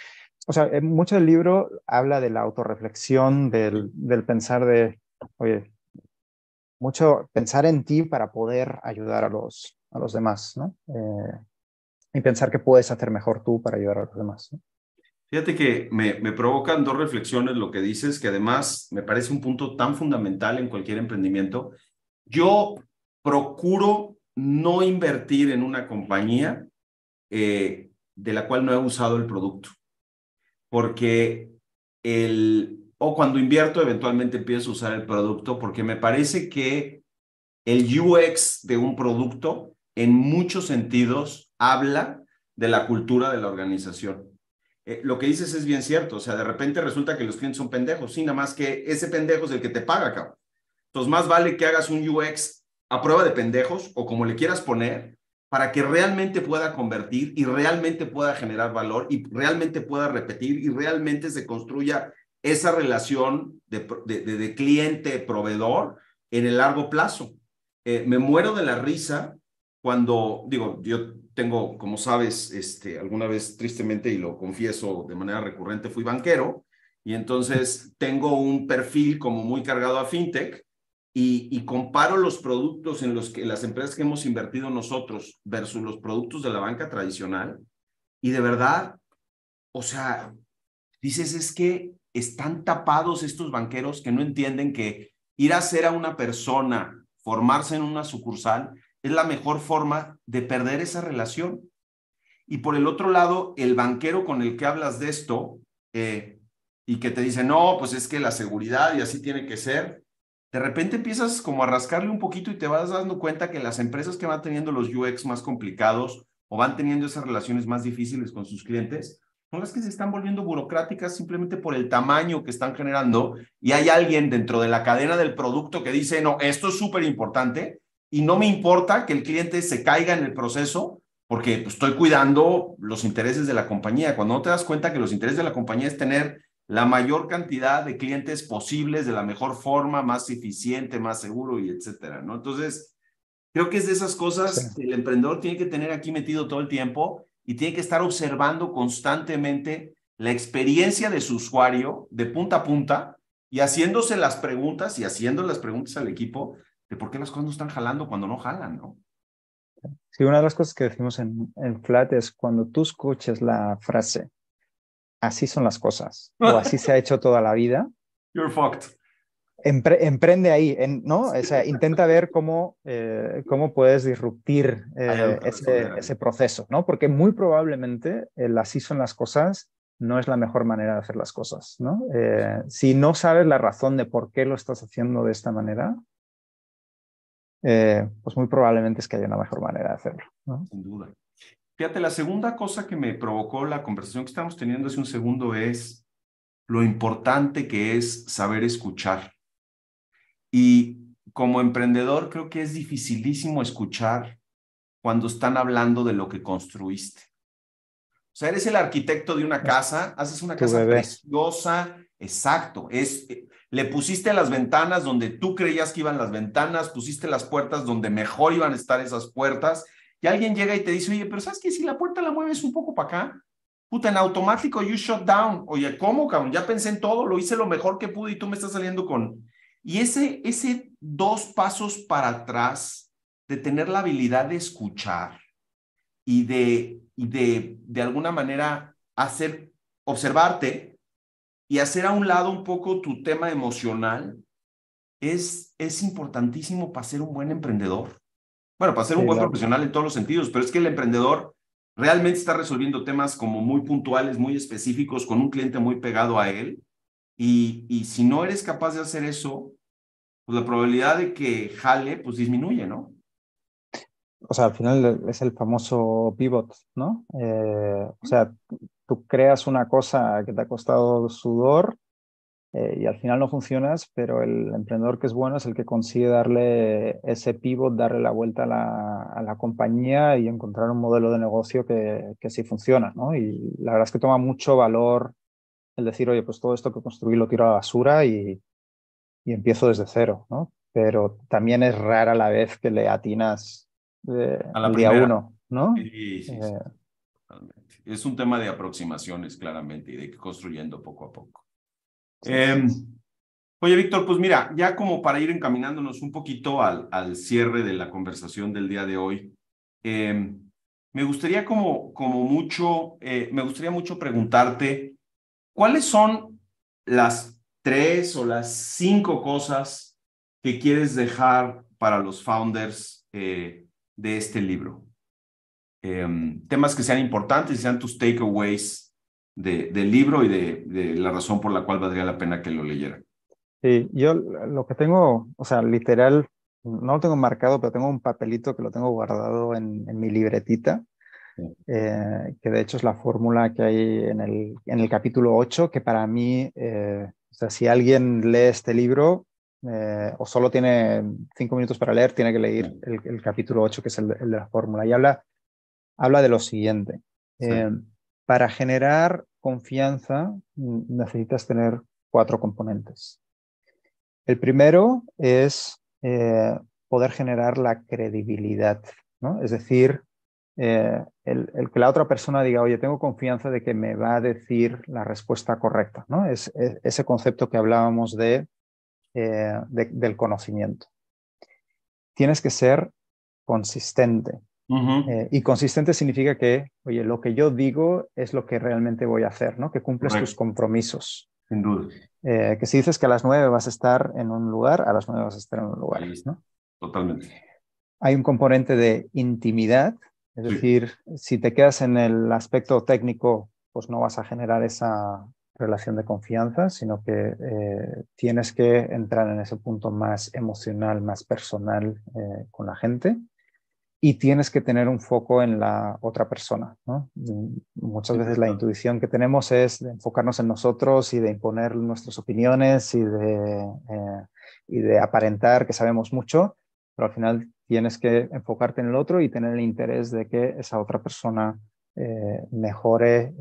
o sea, mucho del libro habla de la autorreflexión, del pensar de, oye, mucho pensar en ti para poder ayudar a los demás, ¿no? Y pensar que puedes hacer mejor tú para ayudar a los demás, ¿no? Fíjate que me provocan dos reflexiones lo que dices, que además me parece un punto tan fundamental en cualquier emprendimiento. Yo procuro no invertir en una compañía de la cual no he usado el producto, porque o cuando invierto eventualmente empiezo a usar el producto, porque me parece que el UX de un producto en muchos sentidos habla de la cultura de la organización. Lo que dices es bien cierto, o sea, de repente resulta que los clientes son pendejos, sí, nada más que ese pendejo es el que te paga, cabrón. Entonces, más vale que hagas un UX a prueba de pendejos o como le quieras poner, para que realmente pueda convertir y realmente pueda generar valor y realmente pueda repetir y realmente se construya esa relación de cliente-proveedor en el largo plazo. Me muero de la risa cuando, digo, yo tengo, como sabes, alguna vez tristemente, y lo confieso de manera recurrente, fui banquero, y entonces tengo un perfil como muy cargado a fintech, y comparo los productos en los que las empresas que hemos invertido nosotros versus los productos de la banca tradicional, y de verdad, o sea, dices, es que están tapados estos banqueros que no entienden que ir a hacer a una persona, formarse en una sucursal, es la mejor forma de perder esa relación. Y por el otro lado, el banquero con el que hablas de esto y que te dice, no, pues es que la seguridad y así tiene que ser, de repente empiezas como a rascarle un poquito y te vas dando cuenta que las empresas que van teniendo los UX más complicados o van teniendo esas relaciones más difíciles con sus clientes, son las que se están volviendo burocráticas simplemente por el tamaño que están generando, y hay alguien dentro de la cadena del producto que dice, no, esto es súper importante y no me importa que el cliente se caiga en el proceso porque pues, estoy cuidando los intereses de la compañía. Cuando no te das cuenta que los intereses de la compañía es tener la mayor cantidad de clientes posibles de la mejor forma, más eficiente, más seguro y etcétera, ¿no? Entonces, creo que es de esas Sí. cosas que el emprendedor tiene que tener aquí metido todo el tiempo y tiene que estar observando constantemente la experiencia de su usuario de punta a punta y haciéndose las preguntas y haciendo las preguntas al equipo de por qué las cosas no están jalando cuando no jalan, ¿no? Sí, una de las cosas que decimos en Flat es cuando tú escuches la frase, así son las cosas, o así se ha hecho toda la vida, You're fucked. emprende ahí, ¿no? O sea, intenta ver cómo puedes disruptir Hay algo que resolver ahí. ese proceso, ¿no? Porque muy probablemente el así son las cosas no es la mejor manera de hacer las cosas, ¿no? Si no sabes la razón de por qué lo estás haciendo de esta manera, pues muy probablemente es que haya una mejor manera de hacerlo, ¿no? Sin duda. Fíjate, la segunda cosa que me provocó la conversación que estamos teniendo hace un segundo es lo importante que es saber escuchar. Y como emprendedor creo que es dificilísimo escuchar cuando están hablando de lo que construiste. O sea, eres el arquitecto de una Es casa, haces una tu casa bebé. preciosa, exacto. Le pusiste las ventanas donde tú creías que iban las ventanas, pusiste las puertas donde mejor iban a estar esas puertas, y alguien llega y te dice, oye, pero ¿sabes qué? Si la puerta la mueves un poco para acá, puta, en automático you shut down. Oye, ¿cómo, cabrón? Ya pensé en todo, lo hice lo mejor que pude y tú me estás saliendo con... Y ese 2 pasos para atrás de tener la habilidad de escuchar y de alguna manera observarte y hacer a un lado un poco tu tema emocional es importantísimo para ser un buen emprendedor. Bueno, para ser un Sí, buen profesional en todos los sentidos, pero es que el emprendedor realmente está resolviendo temas como muy puntuales, muy específicos, con un cliente muy pegado a él. Y si no eres capaz de hacer eso, pues la probabilidad de que jale, pues disminuye, ¿no? o sea, al final es el famoso pivot, ¿no? O sea, tú creas una cosa que te ha costado sudor y al final no funcionas, pero el emprendedor que es bueno es el que consigue darle ese pivot, darle la vuelta a la compañía y encontrar un modelo de negocio que sí funciona, ¿no? Y la verdad es que toma mucho valor el decir, oye, pues todo esto que construí lo tiro a la basura y empiezo desde cero, ¿no? Pero también es rara la vez que le atinas A la al día primera. uno, ¿no? Sí, sí, sí, Eh, totalmente. Es un tema de aproximaciones, claramente, y de ir construyendo poco a poco. sí, sí, sí. Oye, Víctor, pues mira, ya como para ir encaminándonos un poquito al cierre de la conversación del día de hoy, eh, me gustaría me gustaría mucho preguntarte, ¿cuáles son las 3 o las 5 cosas que quieres dejar para los founders de este libro? Temas que sean importantes y sean tus takeaways del libro y de la razón por la cual valdría la pena que lo leyeran. Sí, yo lo que tengo, o sea, literal, no lo tengo marcado, pero tengo un papelito que lo tengo guardado en mi libretita, que de hecho es la fórmula que hay en el capítulo 8 que para mí, o sea, si alguien lee este libro o solo tiene 5 minutos para leer, tiene que leer Sí, el capítulo 8 que es el de la fórmula. Y habla de lo siguiente. sí. Para generar confianza necesitas tener 4 componentes. El primero es poder generar la credibilidad, ¿no? Es decir, el que la otra persona diga, oye, tengo confianza de que me va a decir la respuesta correcta, ¿no? Es ese concepto que hablábamos del conocimiento. Tienes que ser consistente. Ujú, Y consistente significa que, oye, lo que yo digo es lo que realmente voy a hacer, ¿no? Que cumples tus correcto, compromisos. sin duda. Que si dices que a las 9 vas a estar en un lugar, a las 9 vas a estar en un lugar, Ahí está, ¿no? totalmente. Hay un componente de intimidad, es Sí, decir, si te quedas en el aspecto técnico, pues no vas a generar esa relación de confianza, sino que tienes que entrar en ese punto más emocional, más personal con la gente y tienes que tener un foco en la otra persona, ¿no? Muchas veces la interesante. intuición que tenemos es de enfocarnos en nosotros y de imponer nuestras opiniones y de aparentar que sabemos mucho, pero al final tienes que enfocarte en el otro y tener el interés de que esa otra persona mejore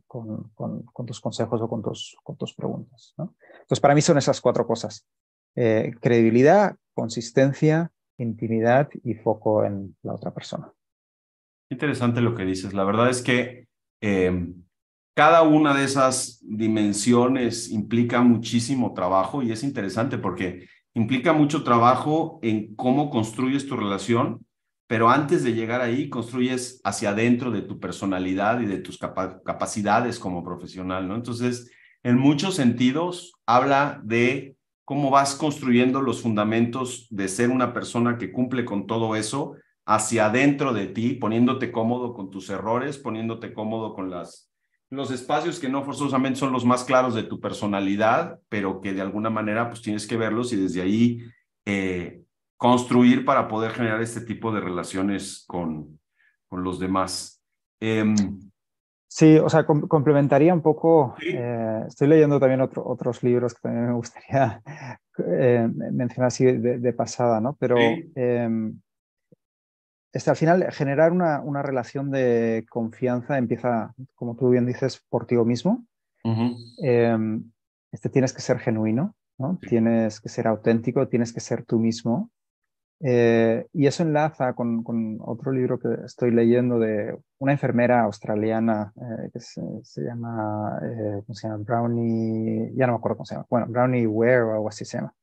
con tus consejos o con tus preguntas, ¿no? Entonces, para mí son esas 4 cosas. Credibilidad, consistencia, intimidad y foco en la otra persona. Interesante lo que dices. La verdad es que cada una de esas dimensiones implica muchísimo trabajo y es interesante porque implica mucho trabajo en cómo construyes tu relación, pero antes de llegar ahí construyes hacia adentro de tu personalidad y de tus capacidades como profesional, ¿no? Entonces, en muchos sentidos, habla de cómo vas construyendo los fundamentos de ser una persona que cumple con todo eso hacia adentro de ti, poniéndote cómodo con tus errores, poniéndote cómodo con los espacios que no forzosamente son los más claros de tu personalidad, pero que de alguna manera pues tienes que verlos y desde ahí eh, construir para poder generar este tipo de relaciones con los demás. Eh, Sí, o sea, complementaría un poco, sí, estoy leyendo también otros libros que también me gustaría mencionar así de pasada, ¿no? Pero sí, al final generar una relación de confianza empieza, como tú bien dices, por ti mismo. uh-huh, Eh, tienes que ser genuino, ¿no? sí, Tienes que ser auténtico, tienes que ser tú mismo. Y eso enlaza con otro libro que estoy leyendo de una enfermera australiana que se llama, ¿cómo se llama? Brownie, ya no me acuerdo cómo se llama. Bueno, Brownie Ware o algo así se llama.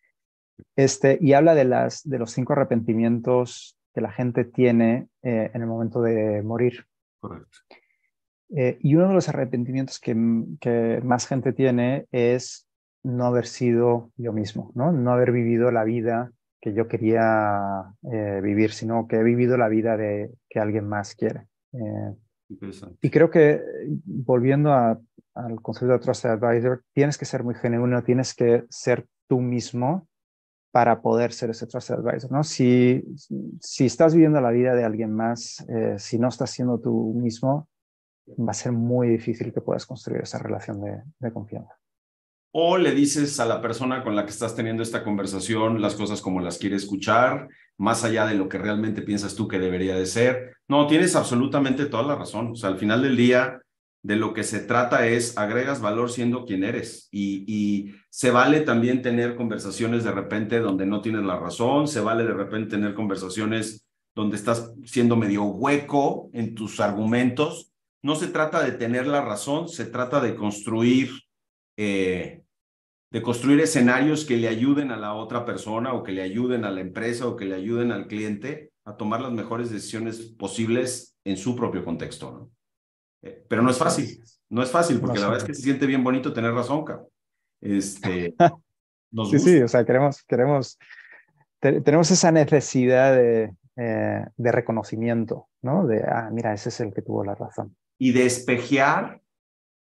Y habla de los 5 arrepentimientos que la gente tiene en el momento de morir. Correcto. Y uno de los arrepentimientos que más gente tiene es no haber sido yo mismo, ¿no? No haber vivido la vida que yo quería vivir, sino que he vivido la vida que alguien más quiere. Y Interesante. creo que volviendo al concepto de Trusted Advisor, tienes que ser muy genuino, tienes que ser tú mismo para poder ser ese Trusted Advisor, ¿no? Si estás viviendo la vida de alguien más, si no estás siendo tú mismo, va a ser muy difícil que puedas construir esa relación de confianza. O le dices a la persona con la que estás teniendo esta conversación las cosas como las quiere escuchar, más allá de lo que realmente piensas tú que debería de ser. No, tienes absolutamente toda la razón. O sea, al final del día, de lo que se trata es agregas valor siendo quien eres. Y se vale también tener conversaciones de repente donde no tienes la razón, se vale de repente tener conversaciones donde estás siendo medio hueco en tus argumentos. No se trata de tener la razón, se trata eh, de construir escenarios que le ayuden a la otra persona o que le ayuden a la empresa o que le ayuden al cliente a tomar las mejores decisiones posibles en su propio contexto, ¿no? Pero no es Eso fácil, es. no es fácil No porque la verdad es siempre. que se siente bien bonito tener razón, cabrón. Nos Sí, sí, gusta. o sea, tenemos esa necesidad de reconocimiento, ¿no? Mira, ese es el que tuvo la razón. Y de espejear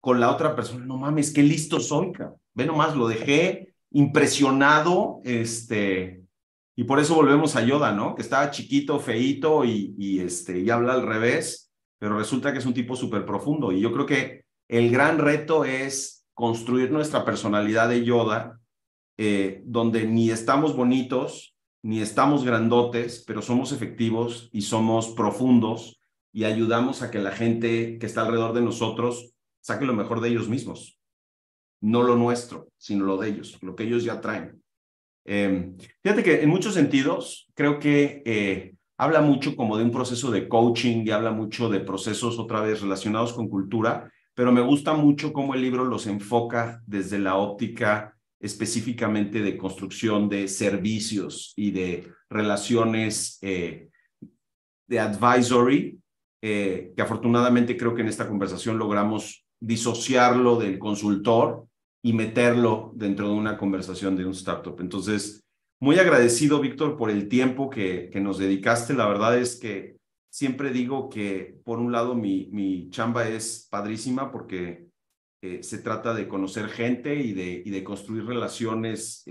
con la otra persona, no mames, qué listo soy, cabrón. Ve nomás, lo dejé impresionado, y por eso volvemos a Yoda, ¿no? Que estaba chiquito, feíto y habla al revés, pero resulta que es un tipo súper profundo. Y yo creo que el gran reto es construir nuestra personalidad de Yoda, donde ni estamos bonitos, ni estamos grandotes, pero somos efectivos y somos profundos y ayudamos a que la gente que está alrededor de nosotros saque lo mejor de ellos mismos. No lo nuestro, sino lo de ellos, lo que ellos ya traen. Fíjate que en muchos sentidos creo que habla mucho como de un proceso de coaching y habla mucho de procesos otra vez relacionados con cultura, pero me gusta mucho cómo el libro los enfoca desde la óptica específicamente de construcción de servicios y de relaciones de advisory, que afortunadamente creo que en esta conversación logramos disociarlo del consultor y meterlo dentro de una conversación de un startup. Entonces, muy agradecido, Víctor, por el tiempo que nos dedicaste. La verdad es que siempre digo que, por un lado, mi chamba es padrísima porque se trata de conocer gente y de construir relaciones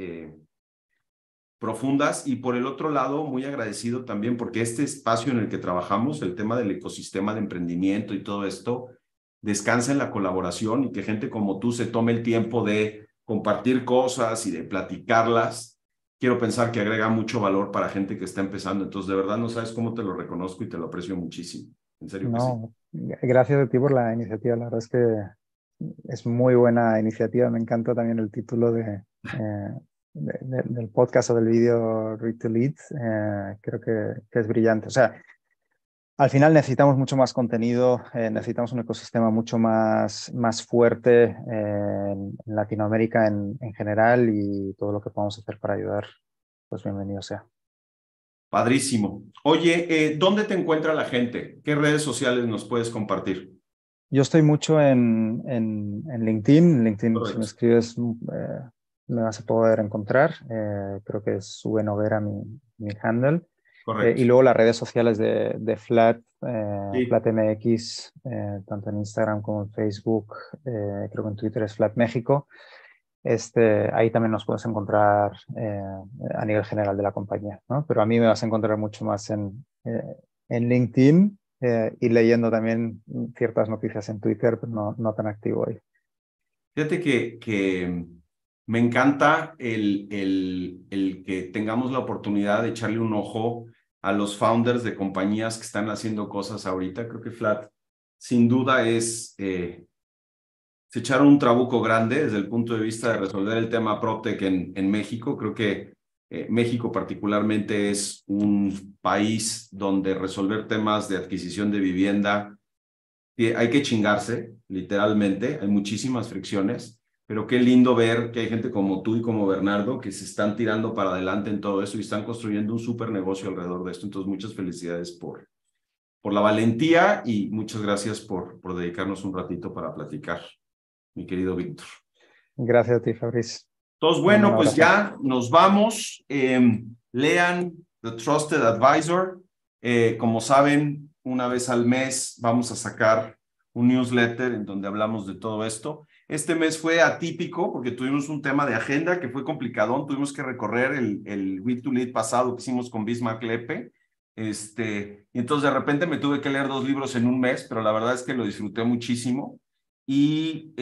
profundas, y por el otro lado, muy agradecido también porque este espacio en el que trabajamos, el tema del ecosistema de emprendimiento y todo esto, descansa en la colaboración y que gente como tú se tome el tiempo de compartir cosas y de platicarlas. Quiero pensar que agrega mucho valor para gente que está empezando. Entonces, de verdad, no sabes cómo te lo reconozco y te lo aprecio muchísimo. En serio que sí. No, gracias a ti por la iniciativa. La verdad es que es muy buena iniciativa. Me encanta también el título del podcast o del vídeo Read to Lead. Creo que es brillante. O sea, al final necesitamos mucho más contenido, necesitamos un ecosistema mucho más fuerte en Latinoamérica en general, y todo lo que podamos hacer para ayudar, pues bienvenido sea. Padrísimo. Oye, ¿dónde te encuentra la gente? ¿Qué redes sociales nos puedes compartir? Yo estoy mucho en LinkedIn. En LinkedIn, si me Correcto. escribes, me vas a poder encontrar. Creo que es Sube Noguera mi handle. Y Correcto. luego las redes sociales de Flat, Sí. FlatMX, tanto en Instagram como en Facebook. Creo que en Twitter es Flat México. Ahí también nos puedes encontrar a nivel general de la compañía, ¿no? Pero a mí me vas a encontrar mucho más en LinkedIn, y leyendo también ciertas noticias en Twitter, pero no tan activo ahí. Fíjate que me encanta el que tengamos la oportunidad de echarle un ojo a los founders de compañías que están haciendo cosas ahorita. Creo que Flat, sin duda, se echaron un trabuco grande desde el punto de vista de resolver el tema PropTech en México. Creo que México particularmente es un país donde resolver temas de adquisición de vivienda hay que chingarse, literalmente, hay muchísimas fricciones, pero qué lindo ver que hay gente como tú y como Bernardo que se están tirando para adelante en todo eso y están construyendo un súper negocio alrededor de esto. Entonces, muchas felicidades por la valentía y muchas gracias por dedicarnos un ratito para platicar, mi querido Víctor. Gracias a ti, Fabriz. Entonces, Te mando bueno, un pues abrazo. ya nos vamos. Lean The Trusted Advisor. Como saben, una vez al mes vamos a sacar un newsletter en donde hablamos de todo esto. Este mes fue atípico porque tuvimos un tema de agenda que fue complicadón. Tuvimos que recorrer el Read to Lead pasado que hicimos con Bismarck Lepe. Y entonces de repente me tuve que leer 2 libros en un mes, pero la verdad es que lo disfruté muchísimo. Y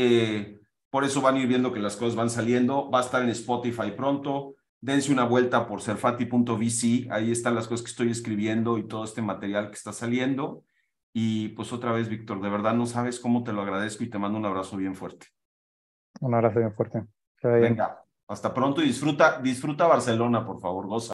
por eso van a ir viendo que las cosas van saliendo. Va a estar en Spotify pronto. Dense una vuelta por serfati.vc. Ahí están las cosas que estoy escribiendo y todo este material que está saliendo. Y pues otra vez, Víctor, de verdad no sabes cómo te lo agradezco y te mando un abrazo bien fuerte. Un abrazo bien fuerte. Que vaya bien. Venga, hasta pronto y disfruta Barcelona, por favor, goza.